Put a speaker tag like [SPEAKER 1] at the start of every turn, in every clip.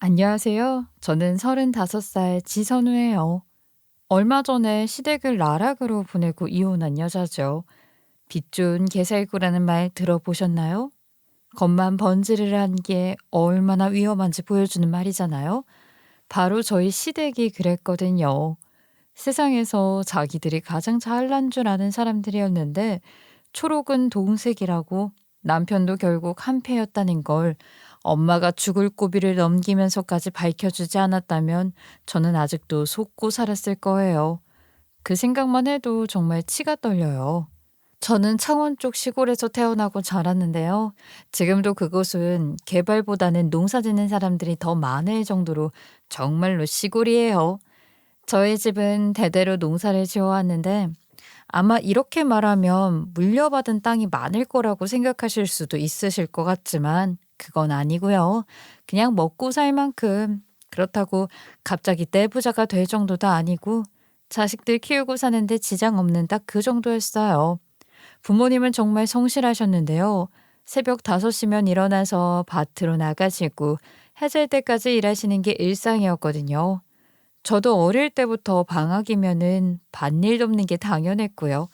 [SPEAKER 1] 안녕하세요. 저는 35살 지선우예요. 얼마 전에 시댁을 나락으로 보내고 이혼한 여자죠. 빚 좋은 개살구라는 말 들어보셨나요? 겉만 번지르르한 게 얼마나 위험한지 보여주는 말이잖아요. 바로 저희 시댁이 그랬거든요. 세상에서 자기들이 가장 잘난 줄 아는 사람들이었는데 초록은 동색이라고 남편도 결국 한패였다는 걸 엄마가 죽을 고비를 넘기면서까지 밝혀주지 않았다면 저는 아직도 속고 살았을 거예요. 그 생각만 해도 정말 치가 떨려요. 저는 창원 쪽 시골에서 태어나고 자랐는데요. 지금도 그곳은 개발보다는 농사 짓는 사람들이 더 많을 정도로 정말로 시골이에요. 저희 집은 대대로 농사를 지어왔는데 아마 이렇게 말하면 물려받은 땅이 많을 거라고 생각하실 수도 있으실 것 같지만 그건 아니고요. 그냥 먹고 살 만큼 그렇다고 갑자기 떼부자가 될 정도도 아니고 자식들 키우고 사는데 지장 없는 딱 그 정도였어요. 부모님은 정말 성실하셨는데요. 새벽 5시면 일어나서 밭으로 나가시고 해질 때까지 일하시는 게 일상이었거든요. 저도 어릴 때부터 방학이면은 밭일 돕는 게 당연했고요.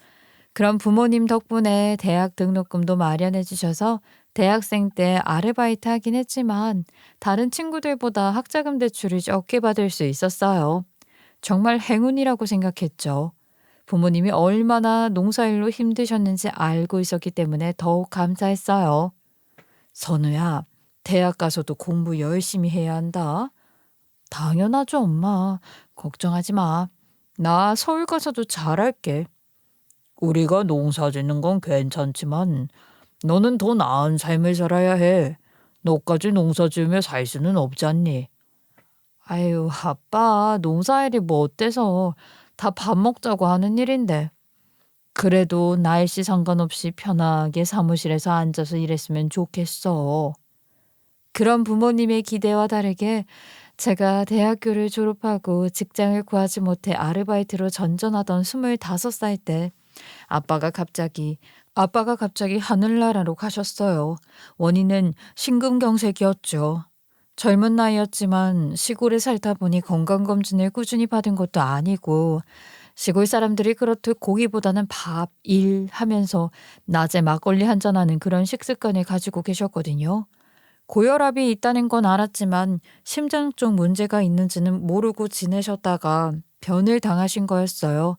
[SPEAKER 1] 그런 부모님 덕분에 대학 등록금도 마련해 주셔서 대학생 때 아르바이트 하긴 했지만 다른 친구들보다 학자금 대출을 적게 받을 수 있었어요. 정말 행운이라고 생각했죠. 부모님이 얼마나 농사일로 힘드셨는지 알고 있었기 때문에 더욱 감사했어요. 선우야, 대학 가서도 공부 열심히 해야 한다. 당연하죠, 엄마. 걱정하지 마. 나 서울 가서도 잘할게. 우리가 농사 짓는 건 괜찮지만 너는 더 나은 삶을 살아야 해. 너까지 농사 지으며 살 수는 없지 않니? 아유, 아빠, 농사일이 뭐 어때서 다 밥 먹자고 하는 일인데. 그래도 날씨 상관없이 편하게 사무실에서 앉아서 일했으면 좋겠어. 그런 부모님의 기대와 다르게 제가 대학교를 졸업하고 직장을 구하지 못해 아르바이트로 전전하던 25살 때 아빠가 갑자기 하늘나라로 가셨어요. 원인은 심근경색이었죠. 젊은 나이였지만 시골에 살다 보니 건강검진을 꾸준히 받은 것도 아니고 시골 사람들이 그렇듯 고기보다는 밥, 일 하면서 낮에 막걸리 한잔하는 그런 식습관을 가지고 계셨거든요. 고혈압이 있다는 건 알았지만 심장 쪽 문제가 있는지는 모르고 지내셨다가 변을 당하신 거였어요.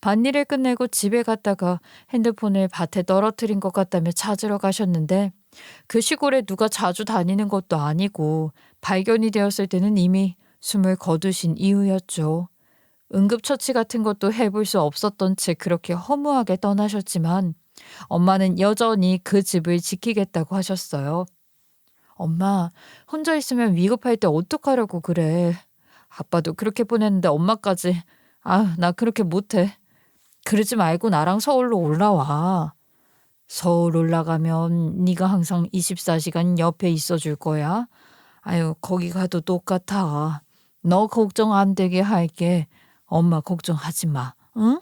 [SPEAKER 1] 밭일을 끝내고 집에 갔다가 핸드폰을 밭에 떨어뜨린 것 같다며 찾으러 가셨는데 그 시골에 누가 자주 다니는 것도 아니고 발견이 되었을 때는 이미 숨을 거두신 이후였죠. 응급처치 같은 것도 해볼 수 없었던 채 그렇게 허무하게 떠나셨지만 엄마는 여전히 그 집을 지키겠다고 하셨어요. 엄마, 혼자 있으면 위급할 때 어떡하려고 그래. 아빠도 그렇게 보냈는데 엄마까지. 아, 나 그렇게 못해. 그러지 말고 나랑 서울로 올라와. 서울 올라가면 네가 항상 24시간 옆에 있어줄 거야. 아유, 거기 가도 똑같아. 너 걱정 안 되게 할게. 엄마 걱정하지 마. 응?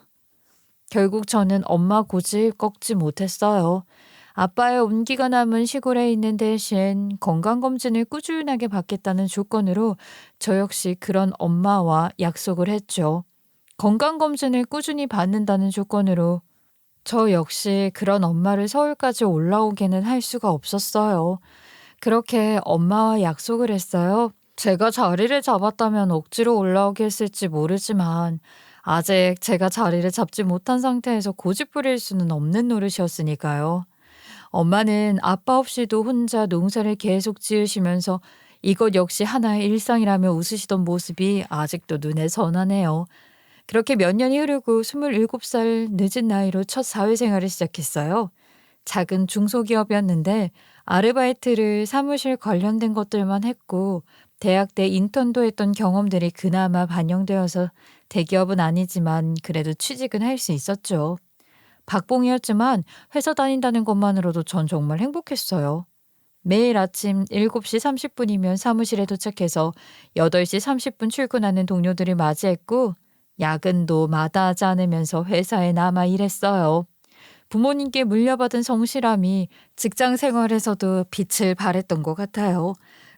[SPEAKER 1] 결국 저는 엄마 고집 꺾지 못했어요. 아빠의 온기가 남은 시골에 있는 대신 건강검진을 꾸준하게 받겠다는 조건으로 저 역시 그런 엄마와 약속을 했죠. 건강검진을 꾸준히 받는다는 조건으로 저 역시 그런 엄마를 서울까지 올라오게는 할 수가 없었어요. 그렇게 엄마와 약속을 했어요. 제가 자리를 잡았다면 억지로 올라오게 했을지 모르지만 아직 제가 자리를 잡지 못한 상태에서 고집 부릴 수는 없는 노릇이었으니까요. 엄마는 아빠 없이도 혼자 농사를 계속 지으시면서 이것 역시 하나의 일상이라며 웃으시던 모습이 아직도 눈에 선하네요. 그렇게 몇 년이 흐르고 27살 늦은 나이로 첫 사회생활을 시작했어요. 작은 중소기업이었는데 아르바이트를 사무실 관련된 것들만 했고 대학 때 인턴도 했던 경험들이 그나마 반영되어서 대기업은 아니지만 그래도 취직은 할 수 있었죠. 박봉이었지만 회사 다닌다는 것만으로도 전 정말 행복했어요. 매일 아침 7시 30분이면 사무실에 도착해서 8시 30분 출근하는 동료들을 맞이했고 야근도 마다하지 않으면서 회사에 남아 일했어요. 부모님께 물려받은 성실함이 직장 생활에서도 빛을 발했던 것 같아요.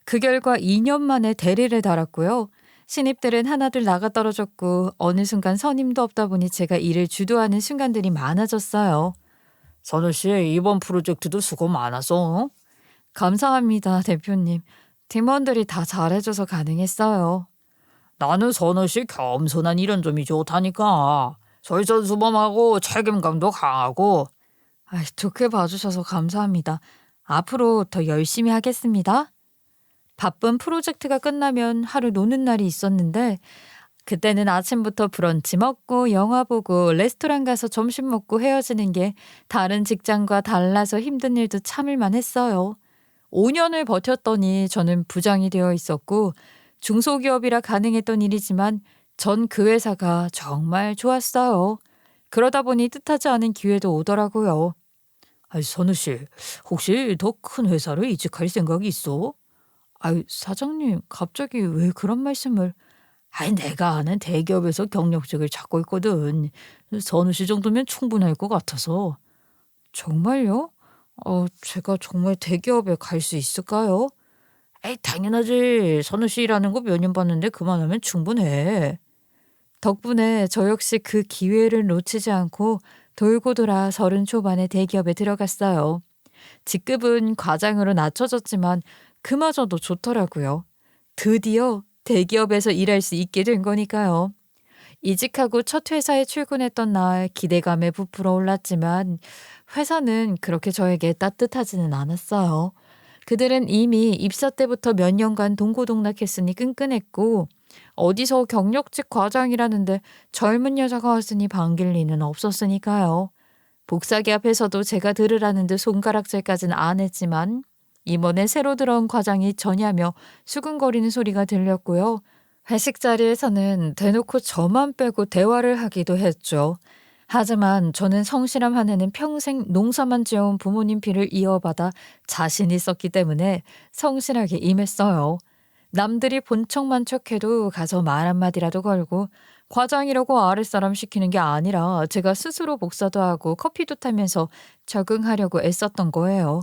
[SPEAKER 1] 그 결과 2년 만에 대리를 달았고요. 신입들은 하나둘 나가 떨어졌고 어느 순간 선임도 없다 보니 제가 일을 주도하는 순간들이 많아졌어요.
[SPEAKER 2] 선우 씨, 이번 프로젝트도 수고 많았어.
[SPEAKER 1] 감사합니다, 대표님. 팀원들이 다 잘해줘서 가능했어요.
[SPEAKER 2] 나는 선우 씨 겸손한 이런 점이 좋다니까. 솔선수범하고 책임감도 강하고.
[SPEAKER 1] 좋게 봐주셔서 감사합니다. 앞으로 더 열심히 하겠습니다. 바쁜 프로젝트가 끝나면 하루 노는 날이 있었는데 그때는 아침부터 브런치 먹고 영화 보고 레스토랑 가서 점심 먹고 헤어지는 게 다른 직장과 달라서 힘든 일도 참을만 했어요. 5년을 버텼더니 저는 부장이 되어 있었고 중소기업이라 가능했던 일이지만 전 그 회사가 정말 좋았어요. 그러다 보니 뜻하지 않은 기회도 오더라고요.
[SPEAKER 2] 선우 씨, 혹시 더 큰 회사로 이직할 생각이 있어?
[SPEAKER 1] 사장님, 갑자기 왜 그런 말씀을?
[SPEAKER 2] 내가 아는 대기업에서 경력직을 찾고 있거든. 선우 씨 정도면 충분할 것 같아서.
[SPEAKER 1] 정말요? 제가 정말 대기업에 갈 수 있을까요?
[SPEAKER 2] 당연하지. 선우 씨 일하는 거 몇 년 봤는데 그만하면 충분해.
[SPEAKER 1] 덕분에 저 역시 그 기회를 놓치지 않고 돌고 돌아 30 초반에 대기업에 들어갔어요. 직급은 과장으로 낮춰졌지만 그마저도 좋더라고요. 드디어 대기업에서 일할 수 있게 된 거니까요. 이직하고 첫 회사에 출근했던 날 기대감에 부풀어 올랐지만 회사는 그렇게 저에게 따뜻하지는 않았어요. 그들은 이미 입사 때부터 몇 년간 동고동락했으니 끈끈했고 어디서 경력직 과장이라는데 젊은 여자가 왔으니 반길 리는 없었으니까요. 복사기 앞에서도 제가 들으라는 듯 손가락질까지는 안 했지만 이번에 새로 들어온 과장이 전야며 수근거리는 소리가 들렸고요. 회식 자리에서는 대놓고 저만 빼고 대화를 하기도 했죠. 하지만 저는 성실함 하나는 평생 농사만 지어온 부모님 피를 이어받아 자신 있었기 때문에 성실하게 임했어요. 남들이 본 척만 척해도 가서 말 한마디라도 걸고 과장이라고 아랫사람 시키는 게 아니라 제가 스스로 복사도 하고 커피도 타면서 적응하려고 애썼던 거예요.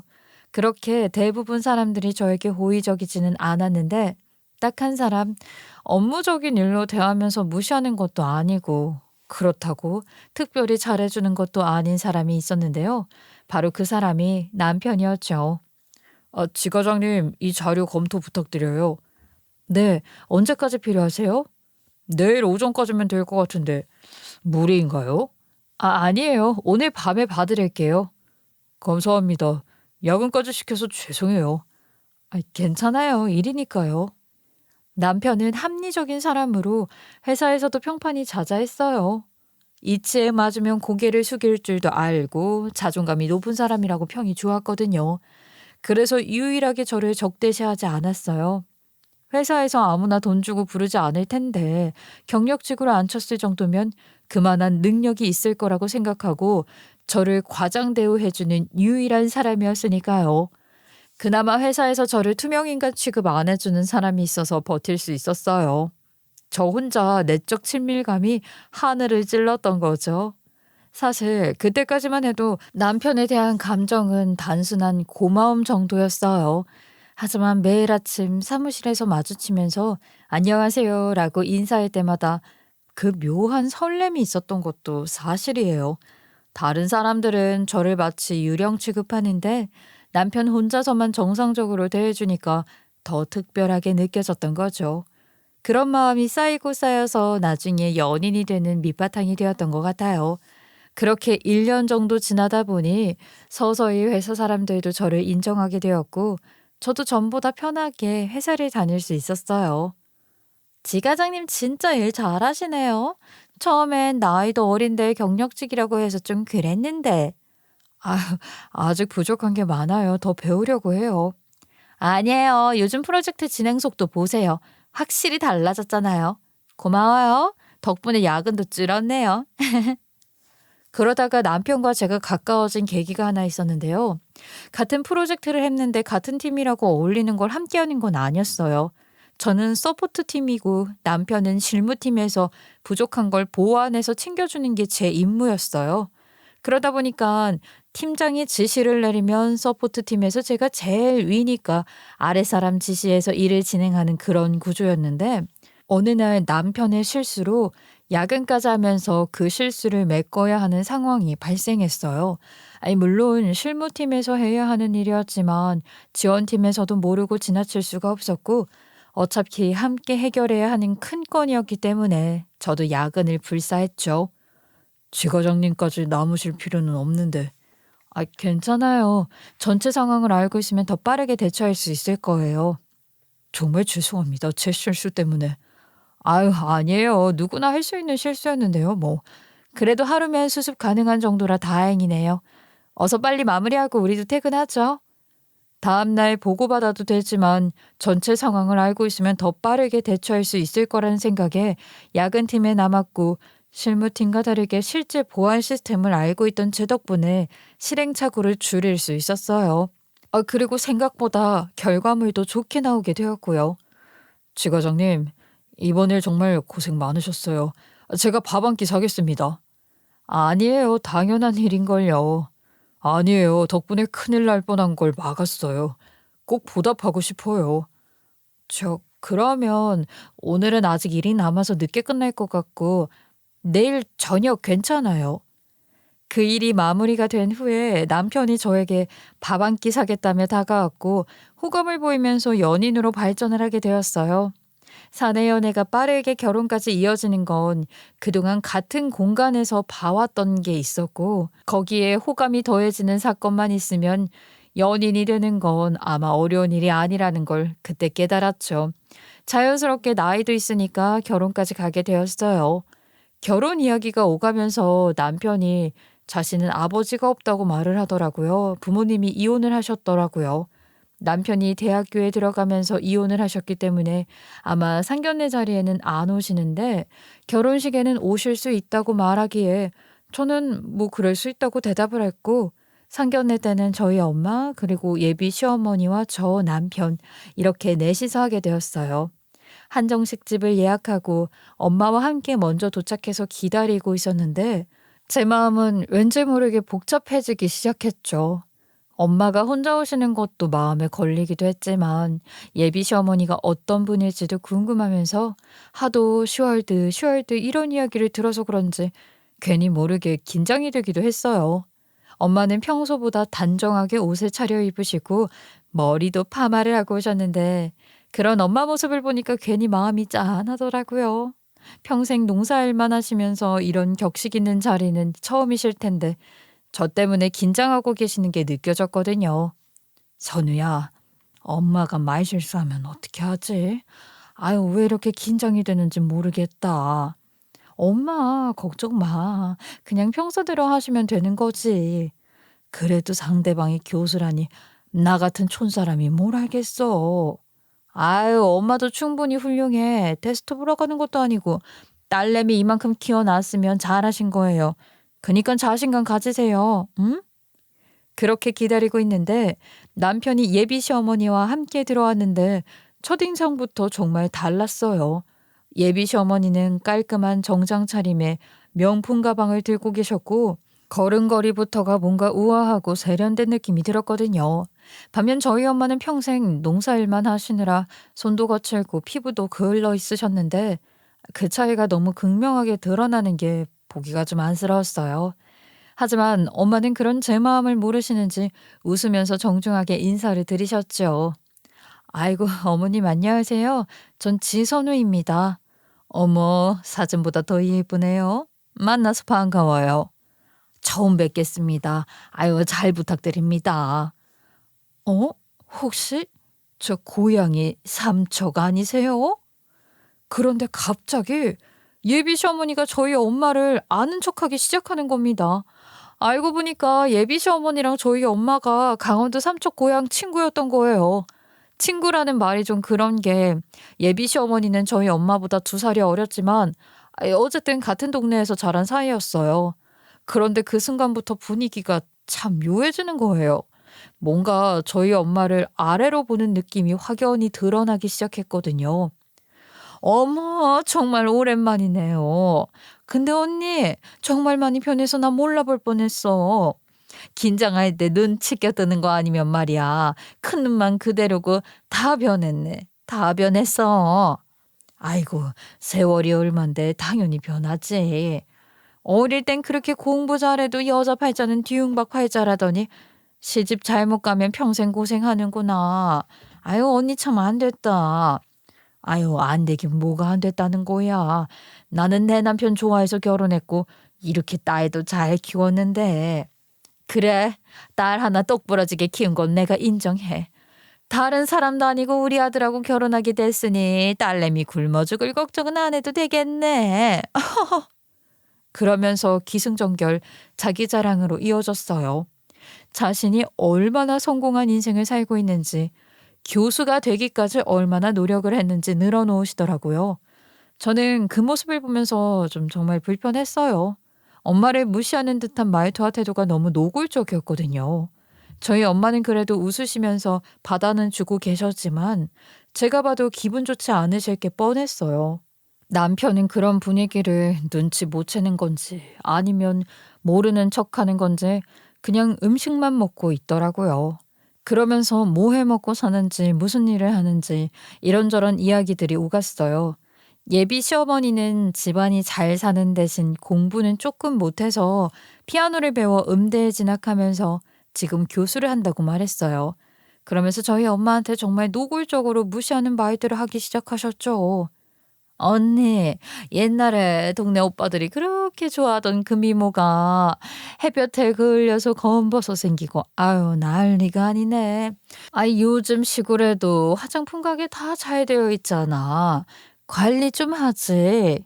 [SPEAKER 1] 그렇게 대부분 사람들이 저에게 호의적이지는 않았는데 딱 한 사람, 업무적인 일로 대하면서 무시하는 것도 아니고 그렇다고 특별히 잘해주는 것도 아닌 사람이 있었는데요. 바로 그 사람이 남편이었죠.
[SPEAKER 2] 지 과장님, 이 자료 검토 부탁드려요.
[SPEAKER 1] 네, 언제까지 필요하세요?
[SPEAKER 2] 내일 오전까지면 될 것 같은데 무리인가요?
[SPEAKER 1] 아니에요. 오늘 밤에 봐드릴게요.
[SPEAKER 2] 감사합니다. 야근까지 시켜서 죄송해요.
[SPEAKER 1] 괜찮아요. 일이니까요. 남편은 합리적인 사람으로 회사에서도 평판이 자자했어요. 이치에 맞으면 고개를 숙일 줄도 알고 자존감이 높은 사람이라고 평이 좋았거든요. 그래서 유일하게 저를 적대시하지 않았어요. 회사에서 아무나 돈 주고 부르지 않을 텐데 경력직으로 앉혔을 정도면 그만한 능력이 있을 거라고 생각하고 저를 과장 대우해주는 유일한 사람이었으니까요. 그나마 회사에서 저를 투명인간 취급 안 해주는 사람이 있어서 버틸 수 있었어요. 저 혼자 내적 친밀감이 하늘을 찔렀던 거죠. 사실 그때까지만 해도 남편에 대한 감정은 단순한 고마움 정도였어요. 하지만 매일 아침 사무실에서 마주치면서 안녕하세요 라고 인사할 때마다 그 묘한 설렘이 있었던 것도 사실이에요. 다른 사람들은 저를 마치 유령 취급하는데 남편 혼자서만 정상적으로 대해주니까 더 특별하게 느껴졌던 거죠. 그런 마음이 쌓이고 쌓여서 나중에 연인이 되는 밑바탕이 되었던 것 같아요. 그렇게 1년 정도 지나다 보니 서서히 회사 사람들도 저를 인정하게 되었고 저도 전보다 편하게 회사를 다닐 수 있었어요. 지 과장님 진짜 일 잘하시네요. 처음엔 나이도 어린데 경력직이라고 해서 좀 그랬는데. 아직 부족한 게 많아요. 더 배우려고 해요. 아니에요. 요즘 프로젝트 진행 속도 보세요. 확실히 달라졌잖아요. 고마워요. 덕분에 야근도 줄었네요. 그러다가 남편과 제가 가까워진 계기가 하나 있었는데요. 같은 프로젝트를 했는데 같은 팀이라고 어울리는 걸 함께하는 건 아니었어요. 저는 서포트 팀이고 남편은 실무팀에서 부족한 걸 보완해서 챙겨주는 게 제 임무였어요. 그러다 보니까 팀장이 지시를 내리면 서포트 팀에서 제가 제일 위니까 아래 사람 지시에서 일을 진행하는 그런 구조였는데 어느 날 남편의 실수로 야근까지 하면서 그 실수를 메꿔야 하는 상황이 발생했어요. 아니, 물론 실무팀에서 해야 하는 일이었지만 지원팀에서도 모르고 지나칠 수가 없었고 어차피 함께 해결해야 하는 큰 건이었기 때문에 저도 야근을 불사했죠.
[SPEAKER 2] 지과장님까지 남으실 필요는 없는데.
[SPEAKER 1] 아, 괜찮아요. 전체 상황을 알고 있으면 더 빠르게 대처할 수 있을 거예요.
[SPEAKER 2] 정말 죄송합니다. 제 실수 때문에.
[SPEAKER 1] 아유, 아니에요. 누구나 할 수 있는 실수였는데요, 뭐. 그래도 하루면 수습 가능한 정도라 다행이네요. 어서 빨리 마무리하고 우리도 퇴근하죠. 다음날 보고받아도 되지만 전체 상황을 알고 있으면 더 빠르게 대처할 수 있을 거라는 생각에 야근팀에 남았고 실무팀과 다르게 실제 보안 시스템을 알고 있던 제 덕분에 실행착오를 줄일 수 있었어요. 그리고 생각보다 결과물도 좋게 나오게 되었고요.
[SPEAKER 2] 지과장님, 이번 일 정말 고생 많으셨어요. 제가 밥 한 끼 사겠습니다.
[SPEAKER 1] 아니에요. 당연한 일인걸요.
[SPEAKER 2] 아니에요. 덕분에 큰일 날 뻔한 걸 막았어요. 꼭 보답하고 싶어요.
[SPEAKER 1] 그러면 오늘은 아직 일이 남아서 늦게 끝날 것 같고 내일 저녁 괜찮아요. 그 일이 마무리가 된 후에 남편이 저에게 밥 한 끼 사겠다며 다가왔고 호감을 보이면서 연인으로 발전을 하게 되었어요. 사내 연애가 빠르게 결혼까지 이어지는 건 그동안 같은 공간에서 봐왔던 게 있었고 거기에 호감이 더해지는 사건만 있으면 연인이 되는 건 아마 어려운 일이 아니라는 걸 그때 깨달았죠. 자연스럽게 나이도 있으니까 결혼까지 가게 되었어요. 결혼 이야기가 오가면서 남편이 자신은 아버지가 없다고 말을 하더라고요. 부모님이 이혼을 하셨더라고요. 남편이 대학교에 들어가면서 이혼을 하셨기 때문에 아마 상견례 자리에는 안 오시는데 결혼식에는 오실 수 있다고 말하기에 저는 뭐 그럴 수 있다고 대답을 했고 상견례 때는 저희 엄마 그리고 예비 시어머니와 저 남편 이렇게 넷이서 하게 되었어요. 한정식 집을 예약하고 엄마와 함께 먼저 도착해서 기다리고 있었는데 제 마음은 왠지 모르게 복잡해지기 시작했죠. 엄마가 혼자 오시는 것도 마음에 걸리기도 했지만 예비 시어머니가 어떤 분일지도 궁금하면서 하도 슈얼드 이런 이야기를 들어서 그런지 괜히 모르게 긴장이 되기도 했어요. 엄마는 평소보다 단정하게 옷을 차려입으시고 머리도 파마를 하고 오셨는데 그런 엄마 모습을 보니까 괜히 마음이 짠하더라고요. 평생 농사일만 하시면서 이런 격식 있는 자리는 처음이실 텐데 저 때문에 긴장하고 계시는 게 느껴졌거든요.
[SPEAKER 2] 선우야, 엄마가 말 실수하면 어떻게 하지? 아유, 왜 이렇게 긴장이 되는지 모르겠다.
[SPEAKER 1] 엄마, 걱정 마. 그냥 평소대로 하시면 되는 거지.
[SPEAKER 2] 그래도 상대방이 교수라니 나 같은 촌사람이 뭘 알겠어.
[SPEAKER 1] 아유, 엄마도 충분히 훌륭해. 테스트 보러 가는 것도 아니고 딸내미 이만큼 키워놨으면 잘하신 거예요. 그니까 자신감 가지세요. 응? 그렇게 기다리고 있는데 남편이 예비 시어머니와 함께 들어왔는데 첫인상부터 정말 달랐어요. 예비 시어머니는 깔끔한 정장 차림에 명품 가방을 들고 계셨고 걸음걸이부터가 뭔가 우아하고 세련된 느낌이 들었거든요. 반면 저희 엄마는 평생 농사일만 하시느라 손도 거칠고 피부도 그을러 있으셨는데 그 차이가 너무 극명하게 드러나는 게 보기가 좀 안쓰러웠어요. 하지만 엄마는 그런 제 마음을 모르시는지 웃으면서 정중하게 인사를 드리셨죠. 아이고, 어머님 안녕하세요. 전 지선우입니다. 어머, 사진보다 더 예쁘네요. 만나서 반가워요. 처음 뵙겠습니다. 아유, 잘 부탁드립니다. 혹시 저 고향이 삼척 아니세요? 그런데 갑자기 예비 시어머니가 저희 엄마를 아는 척하기 시작하는 겁니다. 알고 보니까 예비 시어머니랑 저희 엄마가 강원도 삼척 고향 친구였던 거예요. 친구라는 말이 좀 그런 게 예비 시어머니는 저희 엄마보다 2살이 어렸지만 어쨌든 같은 동네에서 자란 사이였어요. 그런데 그 순간부터 분위기가 참 묘해지는 거예요. 뭔가 저희 엄마를 아래로 보는 느낌이 확연히 드러나기 시작했거든요. 어머, 정말 오랜만이네요. 근데 언니, 정말 많이 변해서 나 몰라볼 뻔했어. 긴장할 때 눈치 껴드는 거 아니면 말이야. 큰 눈만 그대로고 다 변했네. 다 변했어. 아이고, 세월이 얼만데 당연히 변하지. 어릴 땐 그렇게 공부 잘해도 여자 팔자는 뒤숭박 팔자라더니 시집 잘못 가면 평생 고생하는구나. 아유, 언니 참 안 됐다. 아유, 안 되긴 뭐가 안 됐다는 거야. 나는 내 남편 좋아해서 결혼했고 이렇게 딸도 잘 키웠는데. 그래, 딸 하나 똑부러지게 키운 건 내가 인정해. 다른 사람도 아니고 우리 아들하고 결혼하게 됐으니 딸내미 굶어 죽을 걱정은 안 해도 되겠네. 그러면서 기승전결 자기 자랑으로 이어졌어요. 자신이 얼마나 성공한 인생을 살고 있는지, 교수가 되기까지 얼마나 노력을 했는지 늘어놓으시더라고요. 저는 그 모습을 보면서 좀 정말 불편했어요. 엄마를 무시하는 듯한 말투와 태도가 너무 노골적이었거든요. 저희 엄마는 그래도 웃으시면서 받아는 주고 계셨지만 제가 봐도 기분 좋지 않으실 게 뻔했어요. 남편은 그런 분위기를 눈치 못 채는 건지 아니면 모르는 척하는 건지 그냥 음식만 먹고 있더라고요. 그러면서 뭐 해 먹고 사는지 무슨 일을 하는지 이런저런 이야기들이 오갔어요. 예비 시어머니는 집안이 잘 사는 대신 공부는 조금 못해서 피아노를 배워 음대에 진학하면서 지금 교수를 한다고 말했어요. 그러면서 저희 엄마한테 정말 노골적으로 무시하는 말들을 하기 시작하셨죠. 언니, 옛날에 동네 오빠들이 그렇게 좋아하던 그 미모가 햇볕에 그을려서 검버섯 생기고 아유 난리가 아니네. 아이 요즘 시골에도 화장품 가게 다 잘 되어 있잖아. 관리 좀 하지.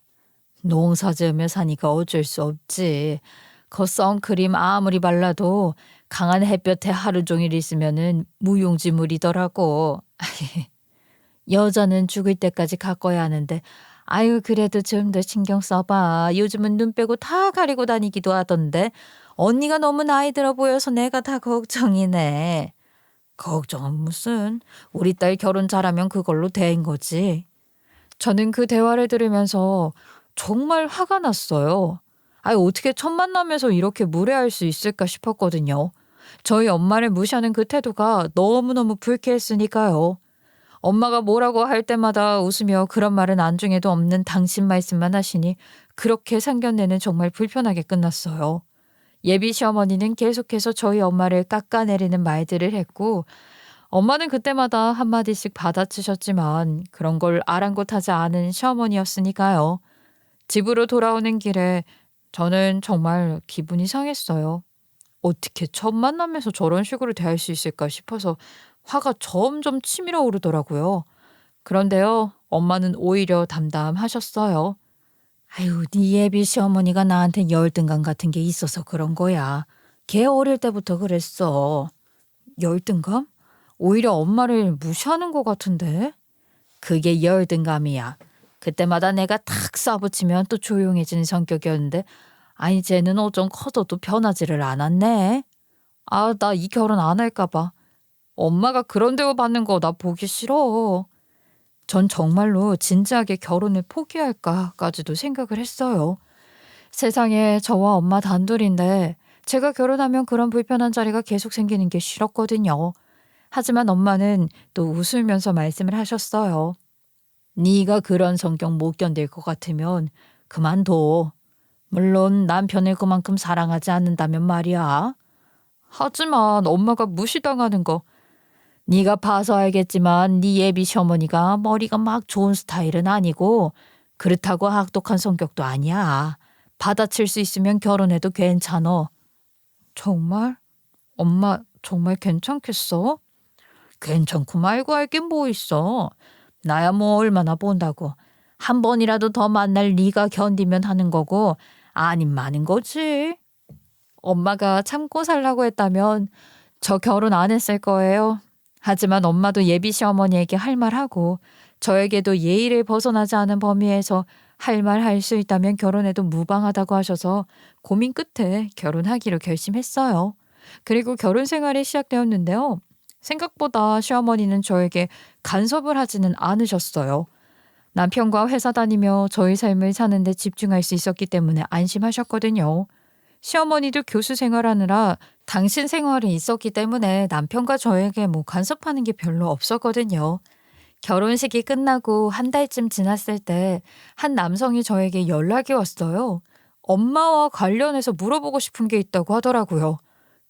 [SPEAKER 1] 농사 지으며 사니까 어쩔 수 없지. 그 선크림 아무리 발라도 강한 햇볕에 하루 종일 있으면은 무용지물이더라고. 여자는 죽을 때까지 가꿔야 하는데 아유 그래도 좀 더 신경 써봐. 요즘은 눈 빼고 다 가리고 다니기도 하던데 언니가 너무 나이 들어 보여서 내가 다 걱정이네. 걱정은 무슨. 우리 딸 결혼 잘하면 그걸로 된 거지. 저는 그 대화를 들으면서 정말 화가 났어요. 아니 어떻게 첫 만남에서 이렇게 무례할 수 있을까 싶었거든요. 저희 엄마를 무시하는 그 태도가 너무너무 불쾌했으니까요. 엄마가 뭐라고 할 때마다 웃으며 그런 말은 안중에도 없는 당신 말씀만 하시니 그렇게 상견례는 정말 불편하게 끝났어요. 예비 시어머니는 계속해서 저희 엄마를 깎아내리는 말들을 했고 엄마는 그때마다 한마디씩 받아치셨지만 그런 걸 아랑곳하지 않은 시어머니였으니까요. 집으로 돌아오는 길에 저는 정말 기분이 상했어요. 어떻게 첫 만남에서 저런 식으로 대할 수 있을까 싶어서 화가 점점 치밀어 오르더라고요. 그런데요, 엄마는 오히려 담담하셨어요. 아유, 네 예비 시어머니가 나한테 열등감 같은 게 있어서 그런 거야. 걔 어릴 때부터 그랬어. 열등감? 오히려 엄마를 무시하는 것 같은데? 그게 열등감이야. 그때마다 내가 탁 쏴붙이면 또 조용해지는 성격이었는데 아니 쟤는 어쩜 커져도 변하지를 않았네. 아, 나 이 결혼 안 할까 봐. 엄마가 그런 대우 받는 거 나 보기 싫어. 전 정말로 진지하게 결혼을 포기할까까지도 생각을 했어요. 세상에 저와 엄마 단둘인데 제가 결혼하면 그런 불편한 자리가 계속 생기는 게 싫었거든요. 하지만 엄마는 또 웃으면서 말씀을 하셨어요. 네가 그런 성격 못 견딜 것 같으면 그만둬. 물론 남편을 그만큼 사랑하지 않는다면 말이야. 하지만 엄마가 무시당하는 거 네가 봐서 알겠지만 네 예비 시어머니가 머리가 막 좋은 스타일은 아니고 그렇다고 악독한 성격도 아니야. 받아칠 수 있으면 결혼해도 괜찮어. 정말? 엄마 정말 괜찮겠어? 괜찮고 말고 할 게 뭐 있어. 나야 뭐 얼마나 본다고. 한 번이라도 더 만날 네가 견디면 하는 거고 아님 마는 거지. 엄마가 참고 살라고 했다면 저 결혼 안 했을 거예요. 하지만 엄마도 예비 시어머니에게 할 말하고 저에게도 예의를 벗어나지 않은 범위에서 할 말 할 수 있다면 결혼해도 무방하다고 하셔서 고민 끝에 결혼하기로 결심했어요. 그리고 결혼 생활이 시작되었는데요. 생각보다 시어머니는 저에게 간섭을 하지는 않으셨어요. 남편과 회사 다니며 저희 삶을 사는데 집중할 수 있었기 때문에 안심하셨거든요. 시어머니도 교수 생활하느라 당신 생활이 있었기 때문에 남편과 저에게 뭐 간섭하는 게 별로 없었거든요. 결혼식이 끝나고 한 달쯤 지났을 때 한 남성이 저에게 연락이 왔어요. 엄마와 관련해서 물어보고 싶은 게 있다고 하더라고요.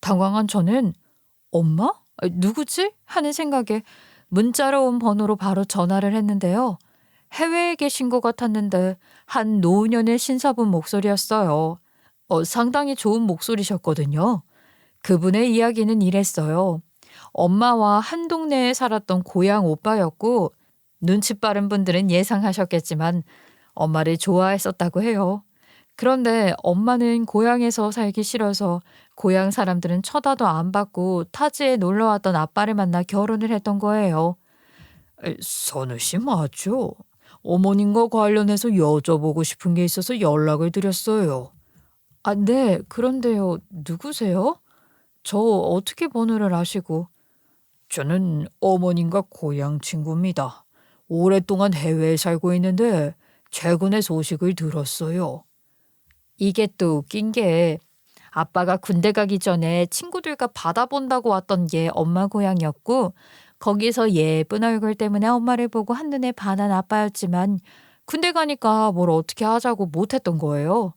[SPEAKER 1] 당황한 저는 엄마? 누구지? 하는 생각에 문자로 온 번호로 바로 전화를 했는데요. 해외에 계신 것 같았는데 한 노년의 신사분 목소리였어요. 상당히 좋은 목소리셨거든요. 그분의 이야기는 이랬어요. 엄마와 한 동네에 살았던 고향 오빠였고 눈치 빠른 분들은 예상하셨겠지만 엄마를 좋아했었다고 해요. 그런데 엄마는 고향에서 살기 싫어서 고향 사람들은 쳐다도 안 받고 타지에 놀러 왔던 아빠를 만나 결혼을 했던 거예요. 선우 씨 맞죠? 어머님과 관련해서 여쭤보고 싶은 게 있어서 연락을 드렸어요. 아, 네. 그런데요. 누구세요? 저 어떻게 번호를 아시고? 저는 어머님과 고향 친구입니다. 오랫동안 해외에 살고 있는데 최근에 소식을 들었어요. 이게 또 웃긴 게 아빠가 군대 가기 전에 친구들과 바다 본다고 왔던 게 엄마 고향이었고 거기서 예쁜 얼굴 때문에 엄마를 보고 한눈에 반한 아빠였지만 군대 가니까 뭘 어떻게 하자고 못했던 거예요.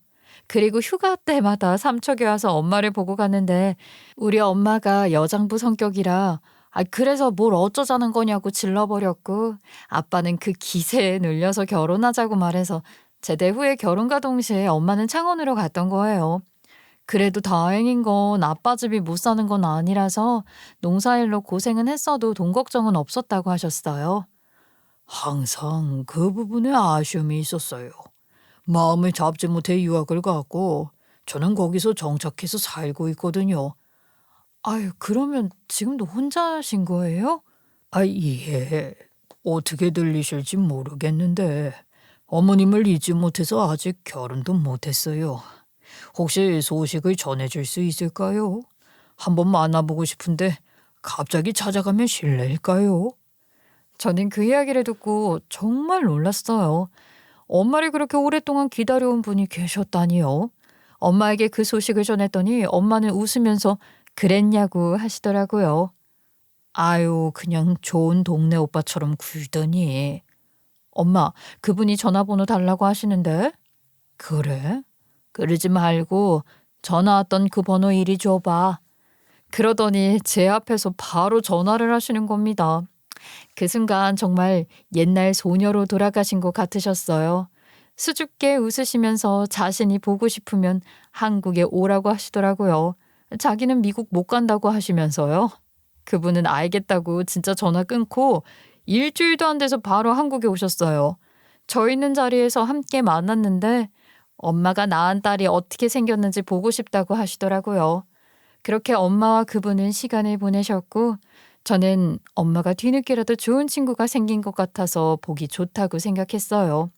[SPEAKER 1] 그리고 휴가 때마다 삼척에 와서 엄마를 보고 갔는데 우리 엄마가 여장부 성격이라 그래서 뭘 어쩌자는 거냐고 질러버렸고 아빠는 그 기세에 눌려서 결혼하자고 말해서 제대 후에 결혼과 동시에 엄마는 창원으로 갔던 거예요. 그래도 다행인 건 아빠 집이 못 사는 건 아니라서 농사일로 고생은 했어도 돈 걱정은 없었다고 하셨어요. 항상 그 부분에 아쉬움이 있었어요. 마음을 잡지 못해 유학을 갔고 저는 거기서 정착해서 살고 있거든요. 아유, 그러면 지금도 혼자신 거예요? 예. 어떻게 들리실지 모르겠는데 어머님을 잊지 못해서 아직 결혼도 못했어요. 혹시 소식을 전해줄 수 있을까요? 한번 만나보고 싶은데 갑자기 찾아가면 실례일까요? 저는 그 이야기를 듣고 정말 놀랐어요. 엄마를 그렇게 오랫동안 기다려온 분이 계셨다니요. 엄마에게 그 소식을 전했더니 엄마는 웃으면서 그랬냐고 하시더라고요. 아유, 그냥 좋은 동네 오빠처럼 굴더니. 엄마, 그분이 전화번호 달라고 하시는데? 그래? 그러지 말고 전화 왔던 그 번호 이리 줘봐. 그러더니 제 앞에서 바로 전화를 하시는 겁니다. 그 순간 정말 옛날 소녀로 돌아가신 것 같으셨어요. 수줍게 웃으시면서 자신이 보고 싶으면 한국에 오라고 하시더라고요. 자기는 미국 못 간다고 하시면서요. 그분은 알겠다고 진짜 전화 끊고 일주일도 안 돼서 바로 한국에 오셨어요. 저 있는 자리에서 함께 만났는데 엄마가 낳은 딸이 어떻게 생겼는지 보고 싶다고 하시더라고요. 그렇게 엄마와 그분은 시간을 보내셨고 저는 엄마가 뒤늦게라도 좋은 친구가 생긴 것 같아서 보기 좋다고 생각했어요.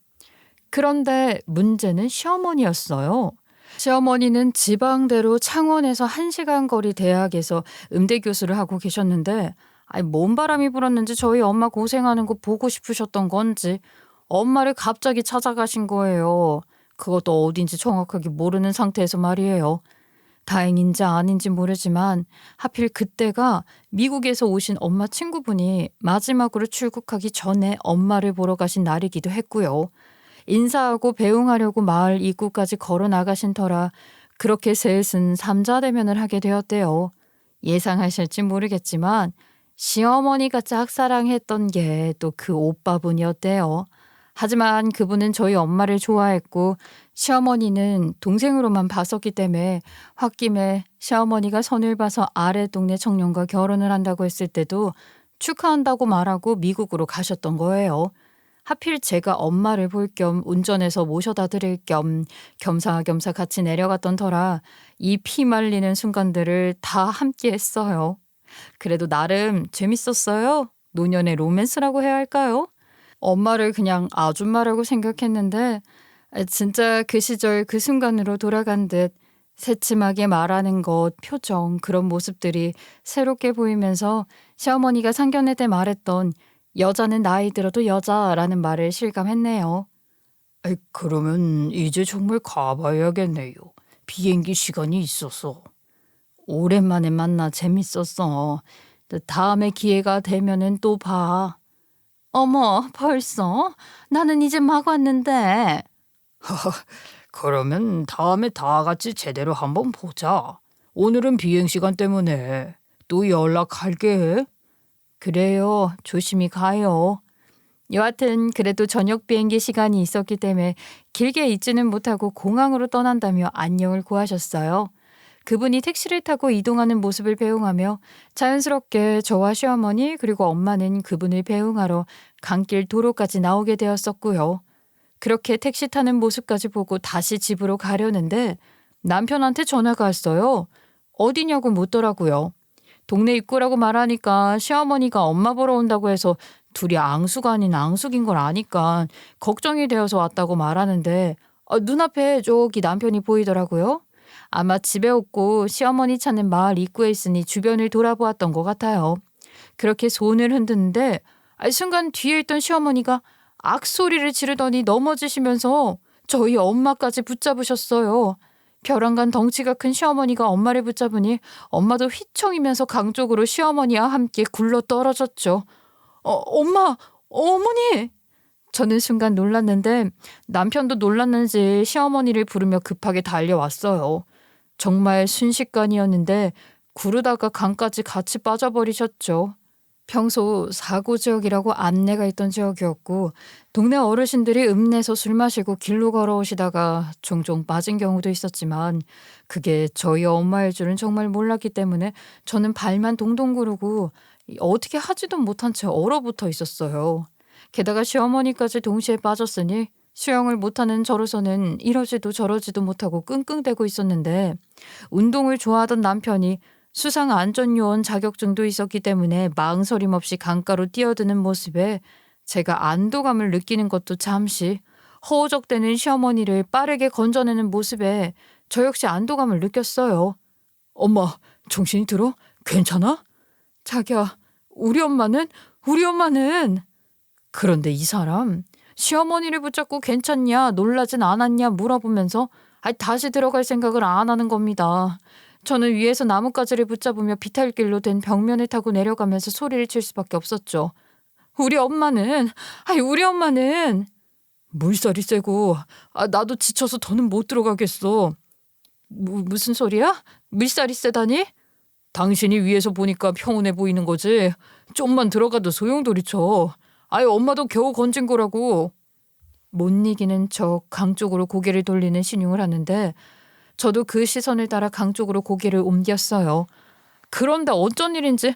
[SPEAKER 1] 그런데 문제는 시어머니였어요. 시어머니는 지방대로 창원에서 1시간 거리 대학에서 음대 교수를 하고 계셨는데 뭔 바람이 불었는지 저희 엄마 고생하는 거 보고 싶으셨던 건지 엄마를 갑자기 찾아가신 거예요. 그것도 어딘지 정확하게 모르는 상태에서 말이에요. 다행인지 아닌지 모르지만 하필 그때가 미국에서 오신 엄마 친구분이 마지막으로 출국하기 전에 엄마를 보러 가신 날이기도 했고요. 인사하고 배웅하려고 마을 입구까지 걸어 나가신 터라 그렇게 셋은 삼자대면을 하게 되었대요. 예상하실지 모르겠지만 시어머니가 짝사랑했던 게 또 그 오빠분이었대요. 하지만 그분은 저희 엄마를 좋아했고 시어머니는 동생으로만 봤었기 때문에 홧김에 시어머니가 선을 봐서 아래 동네 청년과 결혼을 한다고 했을 때도 축하한다고 말하고 미국으로 가셨던 거예요. 하필 제가 엄마를 볼 겸 운전해서 모셔다 드릴 겸 겸사겸사 같이 내려갔던 터라 이 피 말리는 순간들을 다 함께 했어요. 그래도 나름 재밌었어요. 노년의 로맨스라고 해야 할까요? 엄마를 그냥 아줌마라고 생각했는데 진짜 그 시절 그 순간으로 돌아간 듯 새침하게 말하는 것, 표정, 그런 모습들이 새롭게 보이면서 시어머니가 상견례 때 말했던 여자는 나이 들어도 여자라는 말을 실감했네요. 그러면 이제 정말 가봐야겠네요. 비행기 시간이 있어서.
[SPEAKER 2] 오랜만에 만나 재밌었어. 다음에 기회가 되면은 또 봐. 어머, 벌써? 나는 이제 막 왔는데.
[SPEAKER 1] 그러면 다음에 다 같이 제대로 한번 보자. 오늘은 비행 시간 때문에 또 연락할게.
[SPEAKER 2] 그래요. 조심히 가요. 여하튼 그래도 저녁 비행기 시간이 있었기 때문에 길게 있지는 못하고 공항으로 떠난다며 안녕을 구하셨어요. 그분이 택시를 타고 이동하는 모습을 배웅하며 자연스럽게 저와 시어머니 그리고 엄마는 그분을 배웅하러 강길 도로까지 나오게 되었었고요. 그렇게 택시 타는 모습까지 보고 다시 집으로 가려는데 남편한테 전화가 왔어요. 어디냐고 묻더라고요. 동네 입구라고 말하니까 시어머니가 엄마 보러 온다고 해서 둘이 앙수가 아닌 앙숙인 걸 아니까 걱정이 되어서 왔다고 말하는데 눈앞에 저기 남편이 보이더라고요. 아마 집에 없고 시어머니 찾는 마을 입구에 있으니 주변을 돌아보았던 것 같아요. 그렇게 손을 흔드는데 순간 뒤에 있던 시어머니가 악소리를 지르더니 넘어지시면서 저희 엄마까지 붙잡으셨어요. 벼랑간 덩치가 큰 시어머니가 엄마를 붙잡으니 엄마도 휘청이면서 강 쪽으로 시어머니와 함께 굴러 떨어졌죠. 엄마, 어머니! 저는 순간 놀랐는데 남편도 놀랐는지 시어머니를 부르며 급하게 달려왔어요. 정말 순식간이었는데 구르다가 강까지 같이 빠져버리셨죠. 평소 사고 지역이라고 안내가 있던 지역이었고 동네 어르신들이 읍내서 술 마시고 길로 걸어오시다가 종종 빠진 경우도 있었지만 그게 저희 엄마일 줄은 정말 몰랐기 때문에 저는 발만 동동 구르고 어떻게 하지도 못한 채 얼어붙어 있었어요. 게다가 시어머니까지 동시에 빠졌으니 수영을 못하는 저로서는 이러지도 저러지도 못하고 끙끙대고 있었는데 운동을 좋아하던 남편이 수상 안전요원 자격증도 있었기 때문에 망설임 없이 강가로 뛰어드는 모습에 제가 안도감을 느끼는 것도 잠시 허우적대는 시어머니를 빠르게 건져내는 모습에 저 역시 안도감을 느꼈어요. 엄마, 정신이 들어? 괜찮아? 자기야, 우리 엄마는? 그런데 이 사람 시어머니를 붙잡고 괜찮냐 놀라진 않았냐 물어보면서 다시 들어갈 생각을 안 하는 겁니다. 저는 위에서 나뭇가지를 붙잡으며 비탈길로 된 벽면을 타고 내려가면서 소리를 칠 수밖에 없었죠. 우리 엄마는 물살이 세고 나도 지쳐서 더는 못 들어가겠어. 무슨 소리야? 물살이 세다니? 당신이 위에서 보니까 평온해 보이는 거지. 좀만 들어가도 소용돌이쳐. 엄마도 겨우 건진 거라고. 못 이기는 척 강 쪽으로 고개를 돌리는 신용을 하는데 저도 그 시선을 따라 강 쪽으로 고개를 옮겼어요. 그런데 어쩐 일인지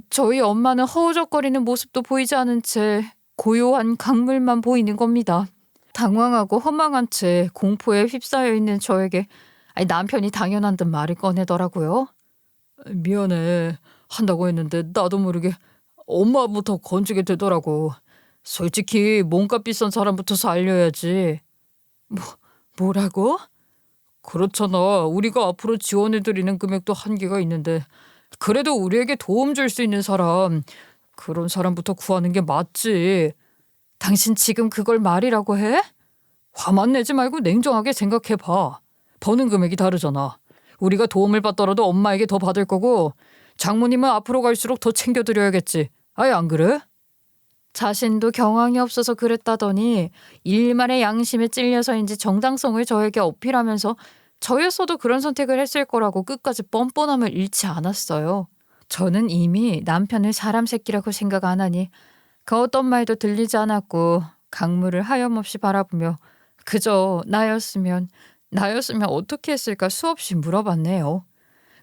[SPEAKER 2] 저희 엄마는 허우적거리는 모습도 보이지 않은 채 고요한 강물만 보이는 겁니다. 당황하고 허망한 채 공포에 휩싸여 있는 저에게 남편이 당연한 듯 말을 꺼내더라고요. 미안해. 한다고 했는데 나도 모르게 엄마부터 건지게 되더라고. 솔직히 몸값 비싼 사람부터 살려야지. 뭐라고? 그렇잖아. 우리가 앞으로 지원해드리는 금액도 한계가 있는데 그래도 우리에게 도움 줄 수 있는 사람, 그런 사람부터 구하는 게 맞지. 당신 지금 그걸 말이라고 해? 화만 내지 말고 냉정하게 생각해봐. 버는 금액이 다르잖아. 우리가 도움을 받더라도 엄마에게 더 받을 거고 장모님은 앞으로 갈수록 더 챙겨드려야겠지. 안 그래? 자신도 경황이 없어서 그랬다더니 일말의 양심에 찔려서인지 정당성을 저에게 어필하면서 저였어도 그런 선택을 했을 거라고 끝까지 뻔뻔함을 잃지 않았어요. 저는 이미 남편을 사람 새끼라고 생각 안 하니 그 어떤 말도 들리지 않았고 강물을 하염없이 바라보며 그저 나였으면 어떻게 했을까 수없이 물어봤네요.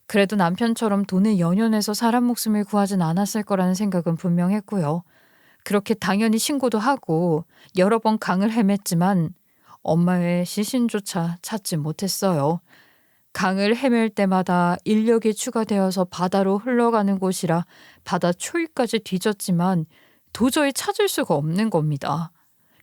[SPEAKER 2] 그래도 남편처럼 돈에 연연해서 사람 목숨을 구하진 않았을 거라는 생각은 분명했고요. 그렇게 당연히 신고도 하고 여러 번 강을 헤맸지만 엄마의 시신조차 찾지 못했어요. 강을 헤맬 때마다 인력이 추가되어서 바다로 흘러가는 곳이라 바다 초입까지 뒤졌지만 도저히 찾을 수가 없는 겁니다.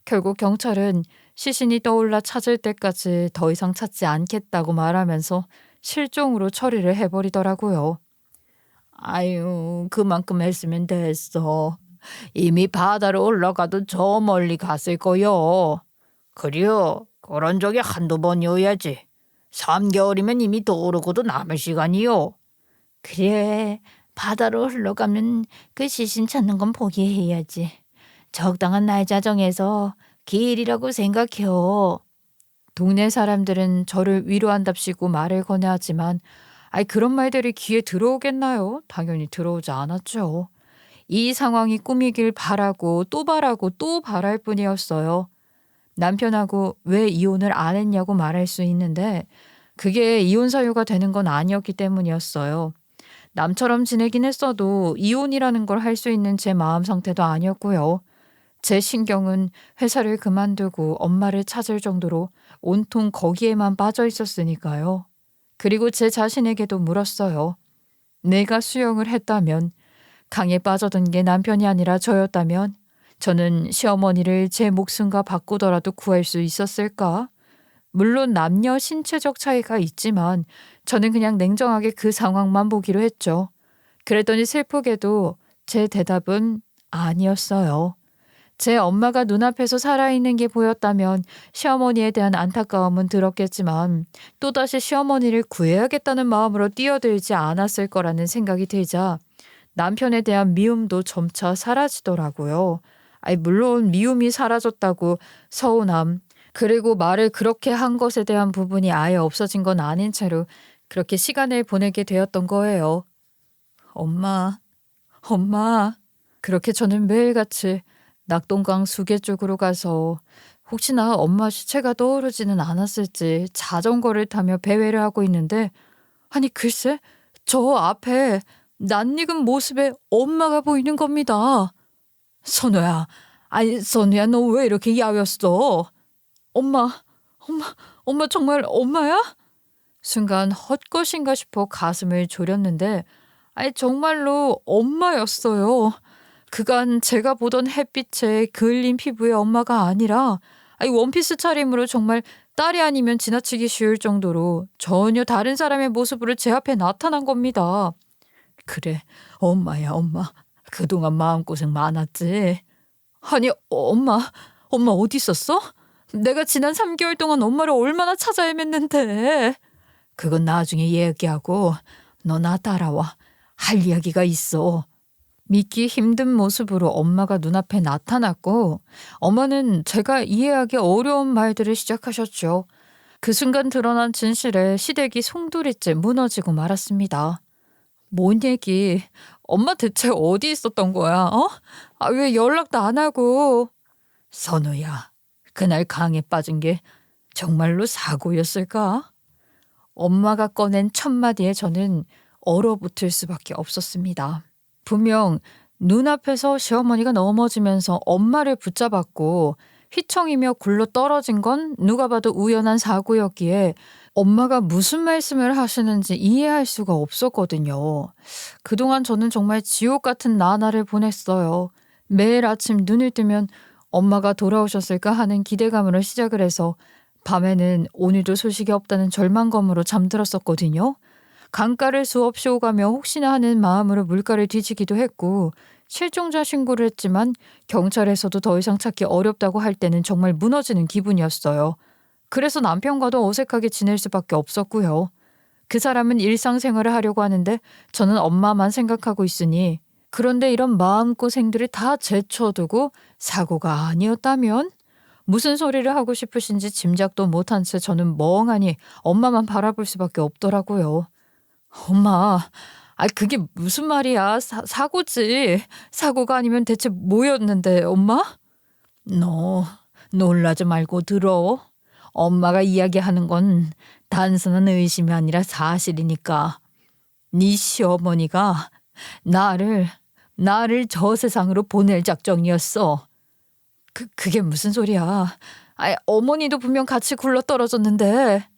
[SPEAKER 2] 결국 경찰은 시신이 떠올라 찾을 때까지 더 이상 찾지 않겠다고 말하면서 실종으로 처리를 해버리더라고요. 그만큼 했으면 됐어. 이미 바다로 올라가도 저 멀리 갔을 거요. 그래요. 그런 적이 한두 번이어야지. 3개월이면 이미 떠오르고도 남을 시간이요.
[SPEAKER 1] 그래, 바다로 흘러가면 그 시신 찾는 건 포기해야지. 적당한 날짜 정해서 기일이라고 생각해요. 동네 사람들은 저를 위로한답시고 말을 권해하지만 그런 말들이 귀에 들어오겠나요? 당연히 들어오지 않았죠. 이 상황이 꿈이길 바라고 또 바랄 뿐이었어요. 남편하고 왜 이혼을 안 했냐고 말할 수 있는데 그게 이혼 사유가 되는 건 아니었기 때문이었어요. 남처럼 지내긴 했어도 이혼이라는 걸 할 수 있는 제 마음 상태도 아니었고요. 제 신경은 회사를 그만두고 엄마를 찾을 정도로 온통 거기에만 빠져 있었으니까요. 그리고 제 자신에게도 물었어요. 내가 수영을 했다면, 강에 빠져든 게 남편이 아니라 저였다면 저는 시어머니를 제 목숨과 바꾸더라도 구할 수 있었을까? 물론 남녀 신체적 차이가 있지만 저는 그냥 냉정하게 그 상황만 보기로 했죠. 그랬더니 슬프게도 제 대답은 아니었어요. 제 엄마가 눈앞에서 살아있는 게 보였다면 시어머니에 대한 안타까움은 들었겠지만 또다시 시어머니를 구해야겠다는 마음으로 뛰어들지 않았을 거라는 생각이 들자 남편에 대한 미움도 점차 사라지더라고요. 물론 미움이 사라졌다고 서운함, 그리고 말을 그렇게 한 것에 대한 부분이 아예 없어진 건 아닌 채로 그렇게 시간을 보내게 되었던 거예요. 엄마, 엄마. 그렇게 저는 매일같이 낙동강 수계 쪽으로 가서 혹시나 엄마 시체가 떠오르지는 않았을지 자전거를 타며 배회를 하고 있는데 글쎄 저 앞에 낯익은 모습의 엄마가 보이는 겁니다. 선우야, 선우야 너 왜 이렇게 야였어? 엄마, 엄마 정말 엄마야? 순간 헛것인가 싶어 가슴을 졸였는데 정말로 엄마였어요. 그간 제가 보던 햇빛에 그을린 피부의 엄마가 아니라 원피스 차림으로 정말 딸이 아니면 지나치기 쉬울 정도로 전혀 다른 사람의 모습으로 제 앞에 나타난 겁니다. 그래, 엄마야 엄마. 그동안 마음고생 많았지. 엄마 어디 있었어? 내가 지난 3개월 동안 엄마를 얼마나 찾아 헤맸는데. 그건 나중에 얘기하고 너 나 따라와. 할 이야기가 있어. 믿기 힘든 모습으로 엄마가 눈앞에 나타났고 엄마는 제가 이해하기 어려운 말들을 시작하셨죠. 그 순간 드러난 진실에 시댁이 송두리째 무너지고 말았습니다. 뭔 얘기? 엄마 대체 어디 있었던 거야? 왜 연락도 안 하고? 선우야, 그날 강에 빠진 게 정말로 사고였을까? 엄마가 꺼낸 첫 마디에 저는 얼어붙을 수밖에 없었습니다. 분명 눈앞에서 시어머니가 넘어지면서 엄마를 붙잡았고 휘청이며 굴러 떨어진 건 누가 봐도 우연한 사고였기에 엄마가 무슨 말씀을 하시는지 이해할 수가 없었거든요. 그동안 저는 정말 지옥 같은 나날을 보냈어요. 매일 아침 눈을 뜨면 엄마가 돌아오셨을까 하는 기대감으로 시작을 해서 밤에는 오늘도 소식이 없다는 절망감으로 잠들었었거든요. 강가를 수없이 오가며 혹시나 하는 마음으로 물가를 뒤지기도 했고 실종자 신고를 했지만 경찰에서도 더 이상 찾기 어렵다고 할 때는 정말 무너지는 기분이었어요. 그래서 남편과도 어색하게 지낼 수밖에 없었고요. 그 사람은 일상생활을 하려고 하는데 저는 엄마만 생각하고 있으니 그런데 이런 마음고생들을 다 제쳐두고 사고가 아니었다면? 무슨 소리를 하고 싶으신지 짐작도 못한 채 저는 멍하니 엄마만 바라볼 수밖에 없더라고요. 엄마, 그게 무슨 말이야? 사고지. 사고가 아니면 대체 뭐였는데, 엄마? 너 놀라지 말고 들어. 엄마가 이야기하는 건 단순한 의심이 아니라 사실이니까. 네 시어머니가 나를 저 세상으로 보낼 작정이었어. 그게 무슨 소리야? 어머니도 분명 같이 굴러 떨어졌는데.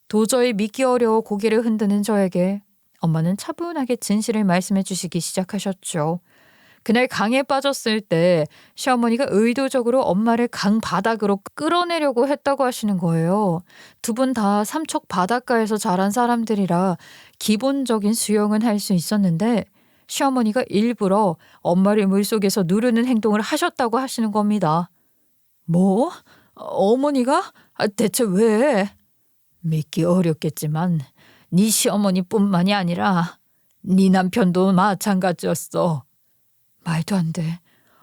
[SPEAKER 1] 도저히 믿기 어려워 고개를 흔드는 저에게 엄마는 차분하게 진실을 말씀해 주시기 시작하셨죠. 그날 강에 빠졌을 때 시어머니가 의도적으로 엄마를 강 바닥으로 끌어내려고 했다고 하시는 거예요. 두 분 다 삼척 바닷가에서 자란 사람들이라 기본적인 수영은 할 수 있었는데 시어머니가 일부러 엄마를 물속에서 누르는 행동을 하셨다고 하시는 겁니다. 뭐? 어머니가? 대체 왜? 믿기 어렵겠지만 네 시어머니뿐만이 아니라
[SPEAKER 2] 네 남편도 마찬가지였어. 말도 안 돼.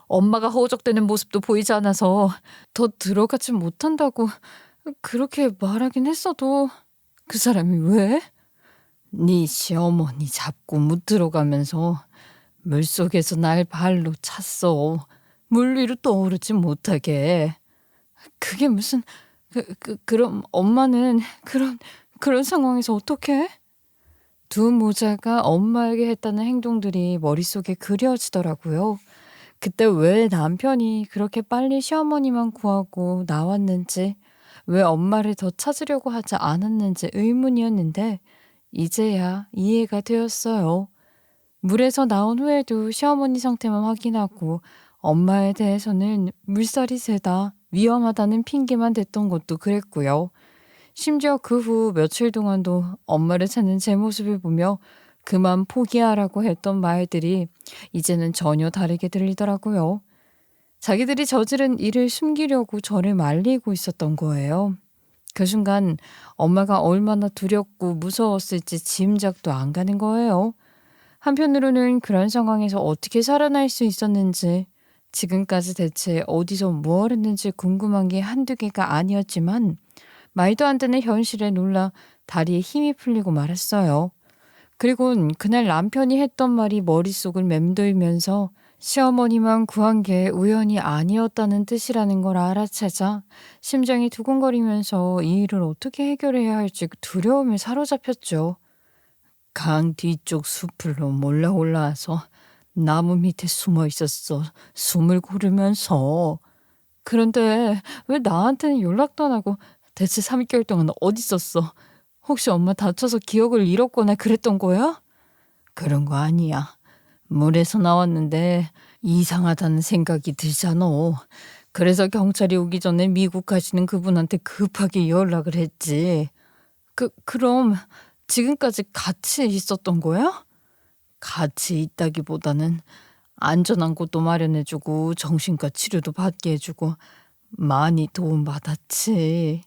[SPEAKER 2] 엄마가 허우적대는 모습도 보이지 않아서 더 들어가지 못한다고 그렇게 말하긴 했어도 그 사람이 왜? 네 시어머니 잡고 못 들어가면서 물속에서 날 발로 찼어. 물 위로 떠오르지 못하게. 그게 무슨 그럼 엄마는 그런 상황에서 어떻게? 두 모자가 엄마에게 했다는 행동들이 머릿속에 그려지더라고요. 그때 왜 남편이 그렇게 빨리 시어머니만 구하고 나왔는지, 왜 엄마를 더 찾으려고 하지 않았는지 의문이었는데 이제야 이해가 되었어요. 물에서 나온 후에도 시어머니 상태만 확인하고 엄마에 대해서는 물살이 세다, 위험하다는 핑계만 댔던 것도 그랬고요. 심지어 그 후 며칠 동안도 엄마를 찾는 제 모습을 보며 그만 포기하라고 했던 말들이 이제는 전혀 다르게 들리더라고요. 자기들이 저지른 일을 숨기려고 저를 말리고 있었던 거예요. 그 순간 엄마가 얼마나 두렵고 무서웠을지 짐작도 안 가는 거예요. 한편으로는 그런 상황에서 어떻게 살아날 수 있었는지, 지금까지 대체 어디서 뭘 했는지 궁금한 게 한두 개가 아니었지만 말도 안 되는 현실에 놀라 다리에 힘이 풀리고 말았어요. 그리곤 그날 남편이 했던 말이 머릿속을 맴돌면서 시어머니만 구한 게 우연이 아니었다는 뜻이라는 걸 알아채자 심장이 두근거리면서 이 일을 어떻게 해결해야 할지 두려움에 사로잡혔죠. 강 뒤쪽 숲으로 몰래 올라와서 나무 밑에 숨어 있었어. 숨을 고르면서. 그런데 왜 나한테는 연락도 안 하고 대체 3개월 동안 어디 있었어? 혹시 엄마 다쳐서 기억을 잃었거나 그랬던 거야? 그런 거 아니야. 물에서 나왔는데 이상하다는 생각이 들잖아. 그래서 경찰이 오기 전에 미국 가시는 그분한테 급하게 연락을 했지. 그럼 지금까지 같이 있었던 거야? 같이 있다기보다는 안전한 곳도 마련해주고 정신과 치료도 받게 해주고 많이 도움받았지.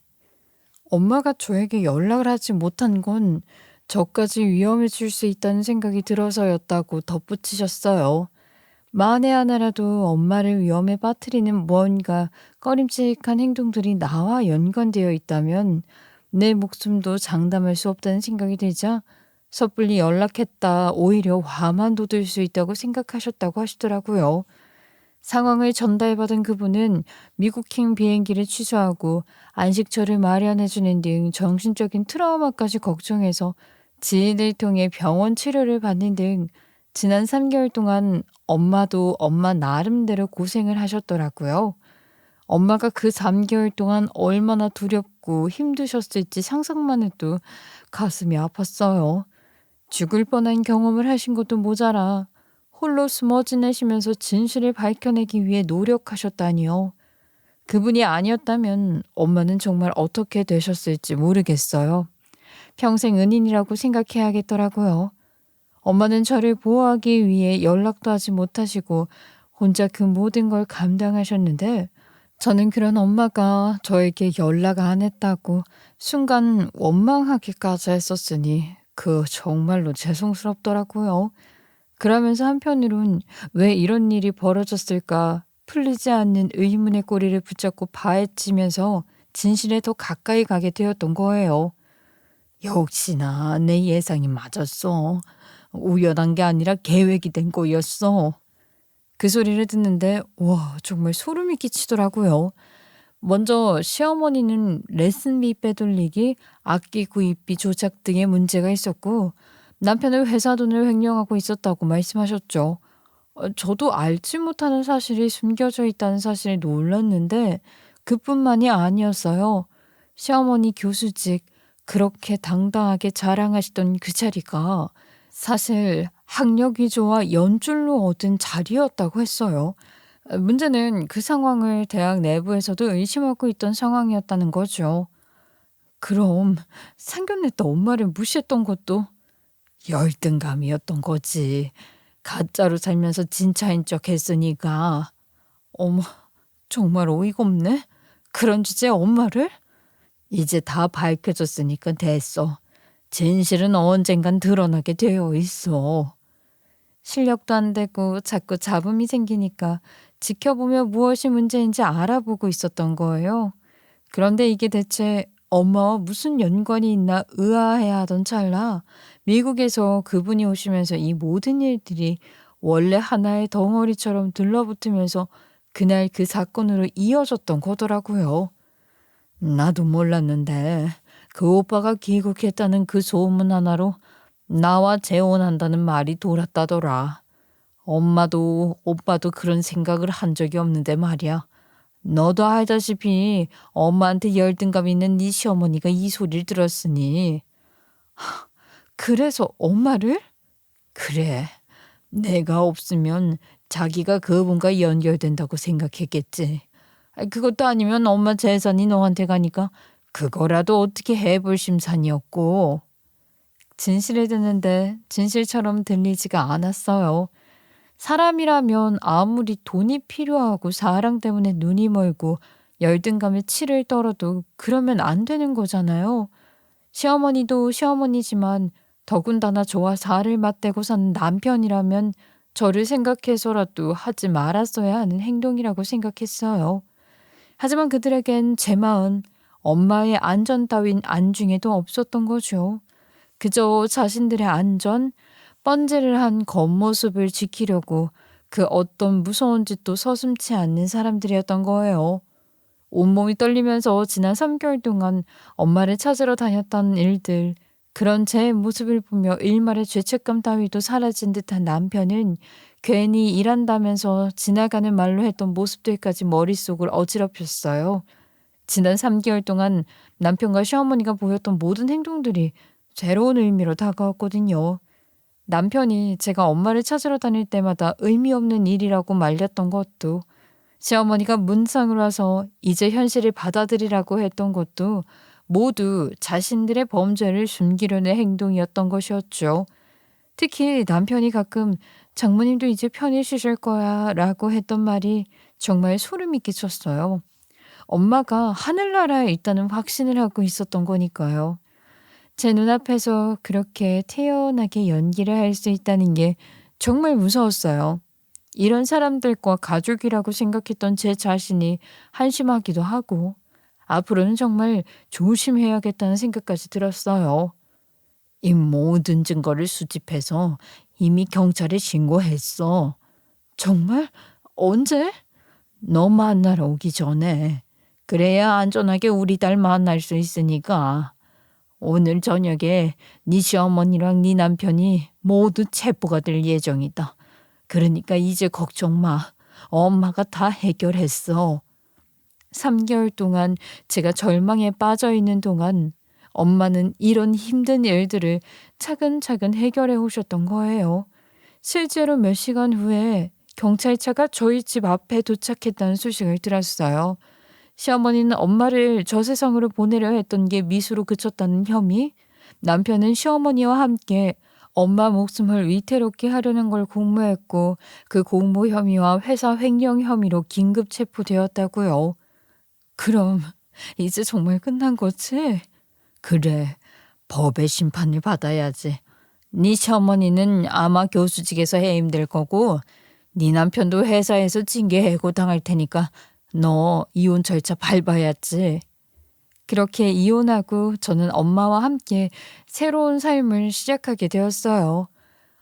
[SPEAKER 2] 엄마가 저에게 연락을 하지 못한 건 저까지 위험해질 수 있다는 생각이 들어서였다고 덧붙이셨어요. 만에 하나라도 엄마를 위험에 빠뜨리는 뭔가 꺼림칙한 행동들이 나와 연관되어 있다면 내 목숨도 장담할 수 없다는 생각이 들자 섣불리 연락했다 오히려 화만 돋을 수 있다고 생각하셨다고 하시더라고요. 상황을 전달받은 그분은 미국행 비행기를 취소하고 안식처를 마련해주는 등 정신적인 트라우마까지 걱정해서 지인을 통해 병원 치료를 받는 등 지난 3개월 동안 엄마도 엄마 나름대로 고생을 하셨더라고요. 엄마가 그 3개월 동안 얼마나 두렵고 힘드셨을지 상상만 해도 가슴이 아팠어요. 죽을 뻔한 경험을 하신 것도 모자라 홀로 숨어 지내시면서 진실을 밝혀내기 위해 노력하셨다니요. 그분이 아니었다면 엄마는 정말 어떻게 되셨을지 모르겠어요. 평생 은인이라고 생각해야겠더라고요. 엄마는 저를 보호하기 위해 연락도 하지 못하시고 혼자 그 모든 걸 감당하셨는데 저는 그런 엄마가 저에게 연락 안 했다고 순간 원망하기까지 했었으니 그 정말로 죄송스럽더라고요. 그러면서 한편으론 왜 이런 일이 벌어졌을까 풀리지 않는 의문의 꼬리를 붙잡고 파헤치면서 진실에 더 가까이 가게 되었던 거예요. 역시나 내 예상이 맞았어. 우연한 게 아니라 계획이 된 거였어. 그 소리를 듣는데 와 정말 소름이 끼치더라고요. 먼저 시어머니는 레슨비 빼돌리기, 악기 구입비 조작 등의 문제가 있었고 남편은 회사 돈을 횡령하고 있었다고 말씀하셨죠. 저도 알지 못하는 사실이 숨겨져 있다는 사실에 놀랐는데 그뿐만이 아니었어요. 시어머니 교수직 그렇게 당당하게 자랑하시던 그 자리가 사실 학력 위조와 연줄로 얻은 자리였다고 했어요. 문제는 그 상황을 대학 내부에서도 의심하고 있던 상황이었다는 거죠. 그럼 상견례 때 엄마를 무시했던 것도 열등감이었던 거지. 가짜로 살면서 진짜인 척 했으니까. 어머, 정말 어이가 없네. 그런 주제에 엄마를? 이제 다 밝혀졌으니까 됐어.
[SPEAKER 1] 진실은 언젠간 드러나게 되어 있어. 실력도 안 되고 자꾸 잡음이 생기니까 지켜보며 무엇이 문제인지 알아보고 있었던 거예요. 그런데 이게 대체 엄마와 무슨 연관이 있나 의아해야 하던 찰나 미국에서 그분이 오시면서 이 모든 일들이 원래 하나의 덩어리처럼 들러붙으면서 그날 그 사건으로 이어졌던 거더라고요. 나도 몰랐는데 그 오빠가 귀국했다는 그 소문 하나로 나와 재혼한다는 말이 돌았다더라. 엄마도 오빠도 그런 생각을 한 적이 없는데 말이야. 너도 알다시피 엄마한테 열등감 있는 네 시어머니가 이 소리를 들었으니. 그래서 엄마를? 그래. 내가 없으면 자기가 그분과 연결된다고 생각했겠지. 그것도 아니면 엄마 재산이 너한테 가니까 그거라도 어떻게 해볼 심산이었고. 진실을 듣는데 진실처럼 들리지가 않았어요. 사람이라면 아무리 돈이 필요하고 사랑 때문에 눈이 멀고 열등감에 치를 떨어도 그러면 안 되는 거잖아요. 시어머니도 시어머니지만 더군다나 저와 살을 맞대고 사는 남편이라면 저를 생각해서라도 하지 말았어야 하는 행동이라고 생각했어요. 하지만 그들에겐 제 마음, 엄마의 안전 따윈 안중에도 없었던 거죠. 그저 자신들의 안전, 번제를 한 겉모습을 지키려고 그 어떤 무서운 짓도 서슴지 않는 사람들이었던 거예요. 온몸이 떨리면서 지난 3개월 동안 엄마를 찾으러 다녔던 일들, 그런 제 모습을 보며 일말의 죄책감 따위도 사라진 듯한 남편은 괜히 일한다면서 지나가는 말로 했던 모습들까지 머릿속을 어지럽혔어요. 지난 3개월 동안 남편과 시어머니가 보였던 모든 행동들이 새로운 의미로 다가왔거든요. 남편이 제가 엄마를 찾으러 다닐 때마다 의미 없는 일이라고 말렸던 것도, 시어머니가 문상으로 와서 이제 현실을 받아들이라고 했던 것도 모두 자신들의 범죄를 숨기려는 행동이었던 것이었죠. 특히 남편이 가끔 장모님도 이제 편히 쉬실 거야 라고 했던 말이 정말 소름이 끼쳤어요. 엄마가 하늘나라에 있다는 확신을 하고 있었던 거니까요. 제 눈앞에서 그렇게 태연하게 연기를 할 수 있다는 게 정말 무서웠어요. 이런 사람들과 가족이라고 생각했던 제 자신이 한심하기도 하고 앞으로는 정말 조심해야겠다는 생각까지 들었어요. 이 모든 증거를 수집해서 이미 경찰에 신고했어. 정말? 언제? 너 만나러 오기 전에. 그래야 안전하게 우리 딸 만날 수 있으니까. 오늘 저녁에 네 시어머니랑 네 남편이 모두 체포가 될 예정이다. 그러니까 이제 걱정 마. 엄마가 다 해결했어. 3개월 동안 제가 절망에 빠져 있는 동안 엄마는 이런 힘든 일들을 차근차근 해결해 오셨던 거예요. 실제로 몇 시간 후에 경찰차가 저희 집 앞에 도착했다는 소식을 들었어요. 시어머니는 엄마를 저 세상으로 보내려 했던 게 미수로 그쳤다는 혐의, 남편은 시어머니와 함께 엄마 목숨을 위태롭게 하려는 걸 공모했고 그 공모 혐의와 회사 횡령 혐의로 긴급 체포되었다고요. 그럼 이제 정말 끝난 거지? 그래, 법의 심판을 받아야지. 네 시어머니는 아마 교수직에서 해임될 거고 네 남편도 회사에서 징계 해고 당할 테니까 너 이혼 절차 밟아야지. 그렇게 이혼하고 저는 엄마와 함께 새로운 삶을 시작하게 되었어요.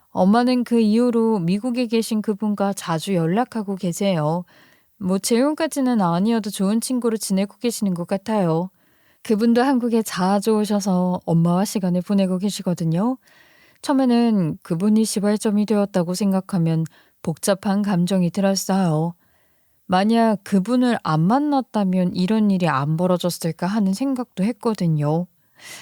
[SPEAKER 1] 엄마는 그 이후로 미국에 계신 그분과 자주 연락하고 계세요. 뭐 재혼까지는 아니어도 좋은 친구로 지내고 계시는 것 같아요. 그분도 한국에 자주 오셔서 엄마와 시간을 보내고 계시거든요. 처음에는 그분이 시발점이 되었다고 생각하면 복잡한 감정이 들었어요. 만약 그분을 안 만났다면 이런 일이 안 벌어졌을까 하는 생각도 했거든요.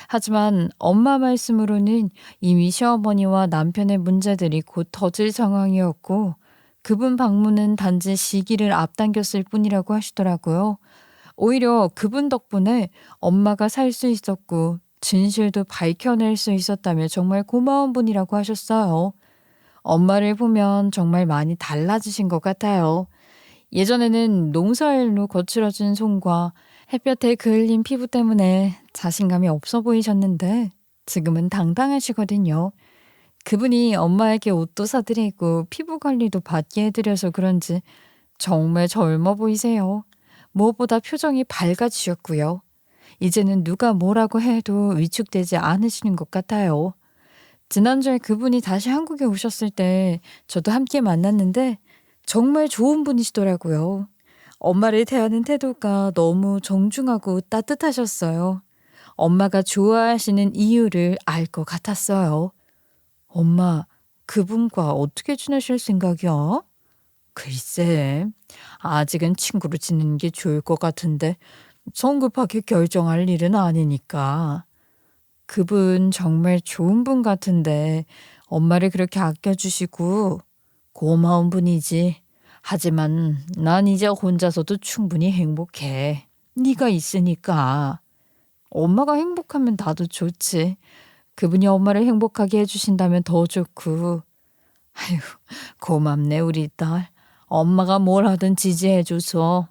[SPEAKER 1] 하지만 엄마 말씀으로는 이미 시어머니와 남편의 문제들이 곧 터질 상황이었고 그분 방문은 단지 시기를 앞당겼을 뿐이라고 하시더라고요. 오히려 그분 덕분에 엄마가 살 수 있었고 진실도 밝혀낼 수 있었다며 정말 고마운 분이라고 하셨어요. 엄마를 보면 정말 많이 달라지신 것 같아요. 예전에는 농사일로 거칠어진 손과 햇볕에 그을린 피부 때문에 자신감이 없어 보이셨는데 지금은 당당하시거든요. 그분이 엄마에게 옷도 사드리고 피부 관리도 받게 해드려서 그런지 정말 젊어 보이세요. 무엇보다 표정이 밝아지셨고요. 이제는 누가 뭐라고 해도 위축되지 않으시는 것 같아요. 지난주에 그분이 다시 한국에 오셨을 때 저도 함께 만났는데 정말 좋은 분이시더라고요. 엄마를 대하는 태도가 너무 정중하고 따뜻하셨어요. 엄마가 좋아하시는 이유를 알 것 같았어요. 엄마, 그분과 어떻게 지내실 생각이야? 글쎄, 아직은 친구로 지내는 게 좋을 것 같은데 성급하게 결정할 일은 아니니까. 그분 정말 좋은 분 같은데 엄마를 그렇게 아껴주시고 고마운 분이지. 하지만 난 이제 혼자서도 충분히 행복해. 네가 있으니까. 엄마가 행복하면 나도 좋지. 그분이 엄마를 행복하게 해주신다면 더 좋고. 아휴, 고맙네 우리 딸. 엄마가 뭘 하든 지지해줘서.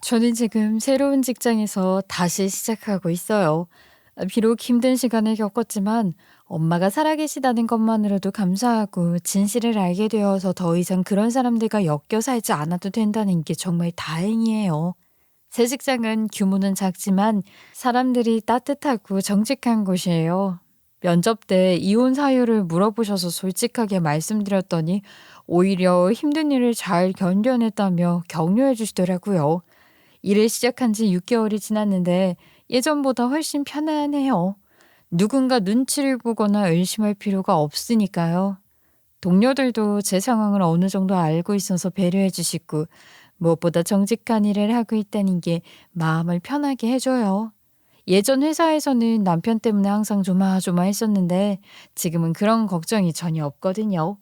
[SPEAKER 1] 저는 지금 새로운 직장에서 다시 시작하고 있어요. 비록 힘든 시간을 겪었지만 엄마가 살아계시다는 것만으로도 감사하고 진실을 알게 되어서 더 이상 그런 사람들과 엮여 살지 않아도 된다는 게 정말 다행이에요. 새 직장은 규모는 작지만 사람들이 따뜻하고 정직한 곳이에요. 면접 때 이혼 사유를 물어보셔서 솔직하게 말씀드렸더니 오히려 힘든 일을 잘 견뎌냈다며 격려해 주시더라고요. 일을 시작한 지 6개월이 지났는데 예전보다 훨씬 편안해요. 누군가 눈치를 보거나 의심할 필요가 없으니까요. 동료들도 제 상황을 어느 정도 알고 있어서 배려해 주시고 무엇보다 정직한 일을 하고 있다는 게 마음을 편하게 해줘요. 예전 회사에서는 남편 때문에 항상 조마조마했었는데 지금은 그런 걱정이 전혀 없거든요.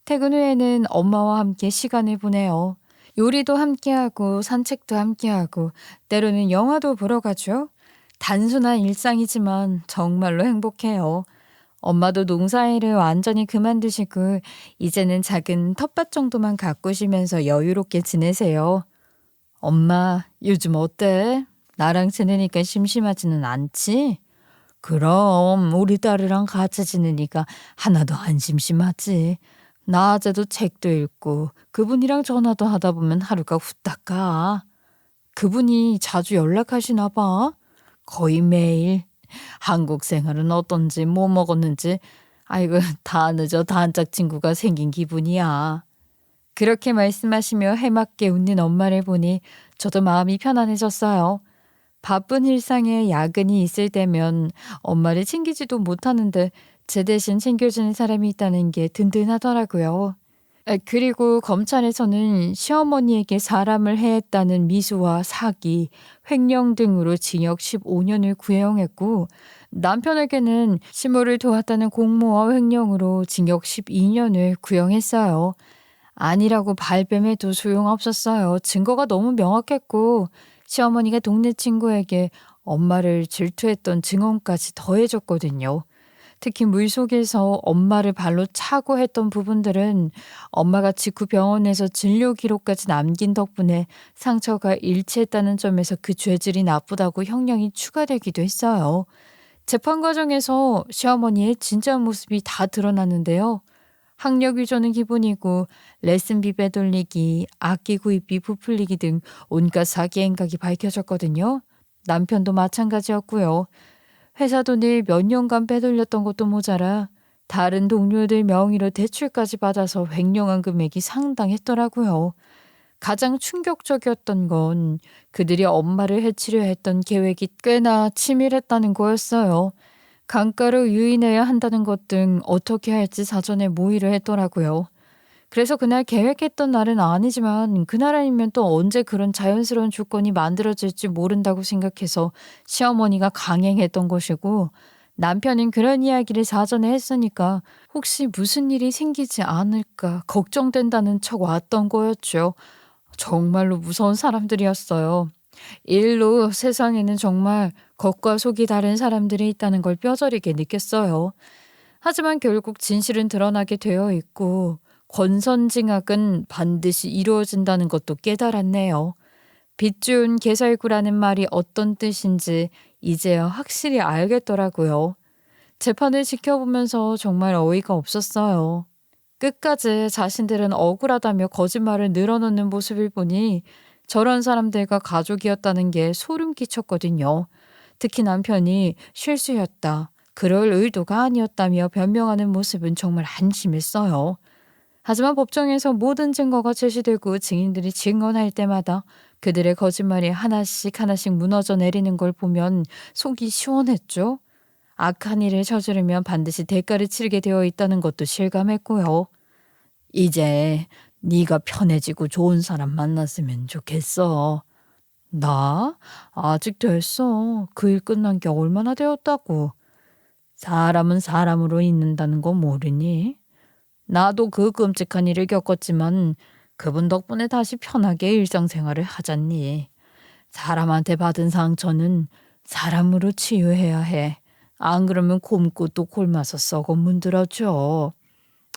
[SPEAKER 1] 퇴근 후에는 엄마와 함께 시간을 보내요. 요리도 함께하고 산책도 함께하고 때로는 영화도 보러 가죠. 단순한 일상이지만 정말로 행복해요. 엄마도 농사일을 완전히 그만두시고 이제는 작은 텃밭 정도만 가꾸시면서 여유롭게 지내세요. 엄마, 요즘 어때? 나랑 지내니까 심심하지는 않지? 그럼 우리 딸이랑 같이 지내니까 하나도 안 심심하지. 낮에도 책도 읽고 그분이랑 전화도 하다 보면 하루가 후딱 가. 그분이 자주 연락하시나 봐. 거의 매일. 한국 생활은 어떤지 뭐 먹었는지 아이고 다 늦어 단짝 친구가 생긴 기분이야. 그렇게 말씀하시며 해맑게 웃는 엄마를 보니 저도 마음이 편안해졌어요. 바쁜 일상에 야근이 있을 때면 엄마를 챙기지도 못하는데 제 대신 챙겨주는 사람이 있다는 게 든든하더라고요. 그리고 검찰에서는 시어머니에게 사람을 해했다는 미수와 사기, 횡령 등으로 징역 15년을 구형했고 남편에게는 시모를 도왔다는 공모와 횡령으로 징역 12년을 구형했어요. 아니라고 발뺌해도 소용없었어요. 증거가 너무 명확했고 시어머니가 동네 친구에게 엄마를 질투했던 증언까지 더해졌거든요. 특히 물속에서 엄마를 발로 차고 했던 부분들은 엄마가 직후 병원에서 진료 기록까지 남긴 덕분에 상처가 일치했다는 점에서 그 죄질이 나쁘다고 형량이 추가되기도 했어요. 재판 과정에서 시어머니의 진짜 모습이 다 드러났는데요. 학력 위조는 기본이고 레슨비 빼돌리기, 악기 구입비 부풀리기 등 온갖 사기 행각이 밝혀졌거든요. 남편도 마찬가지였고요. 회사 돈을 몇 년간 빼돌렸던 것도 모자라 다른 동료들 명의로 대출까지 받아서 횡령한 금액이 상당했더라고요. 가장 충격적이었던 건 그들이 엄마를 해치려 했던 계획이 꽤나 치밀했다는 거였어요. 강가로 유인해야 한다는 것 등 어떻게 할지 사전에 모의를 했더라고요. 그래서 그날 계획했던 날은 아니지만 그날 아니면 또 언제 그런 자연스러운 조건이 만들어질지 모른다고 생각해서 시어머니가 강행했던 것이고 남편은 그런 이야기를 사전에 했으니까 혹시 무슨 일이 생기지 않을까 걱정된다는 척 왔던 거였죠. 정말로 무서운 사람들이었어요. 일로 세상에는 정말 겉과 속이 다른 사람들이 있다는 걸 뼈저리게 느꼈어요. 하지만 결국 진실은 드러나게 되어 있고 권선징악은 반드시 이루어진다는 것도 깨달았네요. 빚준 개살구라는 말이 어떤 뜻인지 이제야 확실히 알겠더라고요. 재판을 지켜보면서 정말 어이가 없었어요. 끝까지 자신들은 억울하다며 거짓말을 늘어놓는 모습을 보니 저런 사람들과 가족이었다는 게 소름 끼쳤거든요. 특히 남편이 실수였다, 그럴 의도가 아니었다며 변명하는 모습은 정말 한심했어요. 하지만 법정에서 모든 증거가 제시되고 증인들이 증언할 때마다 그들의 거짓말이 하나씩 하나씩 무너져 내리는 걸 보면 속이 시원했죠. 악한 일을 저지르면 반드시 대가를 치르게 되어 있다는 것도 실감했고요. 이제 네가 편해지고 좋은 사람 만났으면 좋겠어. 나? 아직 됐어. 그 일 끝난 게 얼마나 되었다고. 사람은 사람으로 있는다는 거 모르니? 나도 그 끔찍한 일을 겪었지만 그분 덕분에 다시 편하게 일상생활을 하잖니. 사람한테 받은 상처는 사람으로 치유해야 해. 안 그러면 곰고 또 굶어서 썩어 문드러져.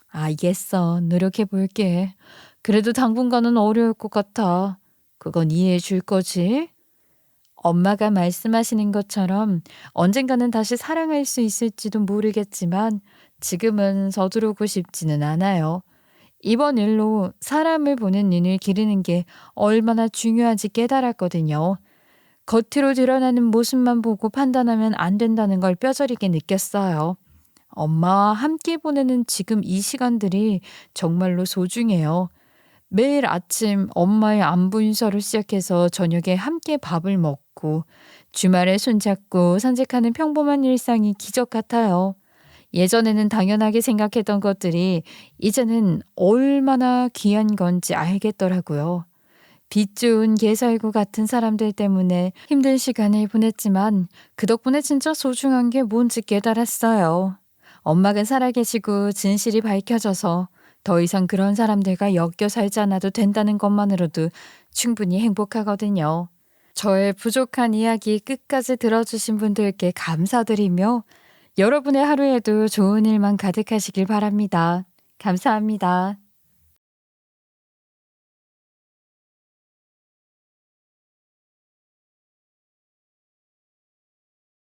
[SPEAKER 1] 알겠어. 노력해 볼게. 그래도 당분간은 어려울 것 같아. 그건 이해해 줄 거지? 엄마가 말씀하시는 것처럼 언젠가는 다시 사랑할 수 있을지도 모르겠지만 지금은 서두르고 싶지는 않아요. 이번 일로 사람을 보는 눈을 기르는 게 얼마나 중요한지 깨달았거든요. 겉으로 드러나는 모습만 보고 판단하면 안 된다는 걸 뼈저리게 느꼈어요. 엄마와 함께 보내는 지금 이 시간들이 정말로 소중해요. 매일 아침 엄마의 안부 인사로 시작해서 저녁에 함께 밥을 먹고 주말에 손잡고 산책하는 평범한 일상이 기적 같아요. 예전에는 당연하게 생각했던 것들이 이제는 얼마나 귀한 건지 알겠더라고요. 빚 좋은 개살구 같은 사람들 때문에 힘든 시간을 보냈지만 그 덕분에 진짜 소중한 게 뭔지 깨달았어요. 엄마가 살아계시고 진실이 밝혀져서 더 이상 그런 사람들과 엮여 살지 않아도 된다는 것만으로도 충분히 행복하거든요. 저의 부족한 이야기 끝까지 들어주신 분들께 감사드리며 여러분의 하루에도 좋은 일만 가득하시길 바랍니다. 감사합니다.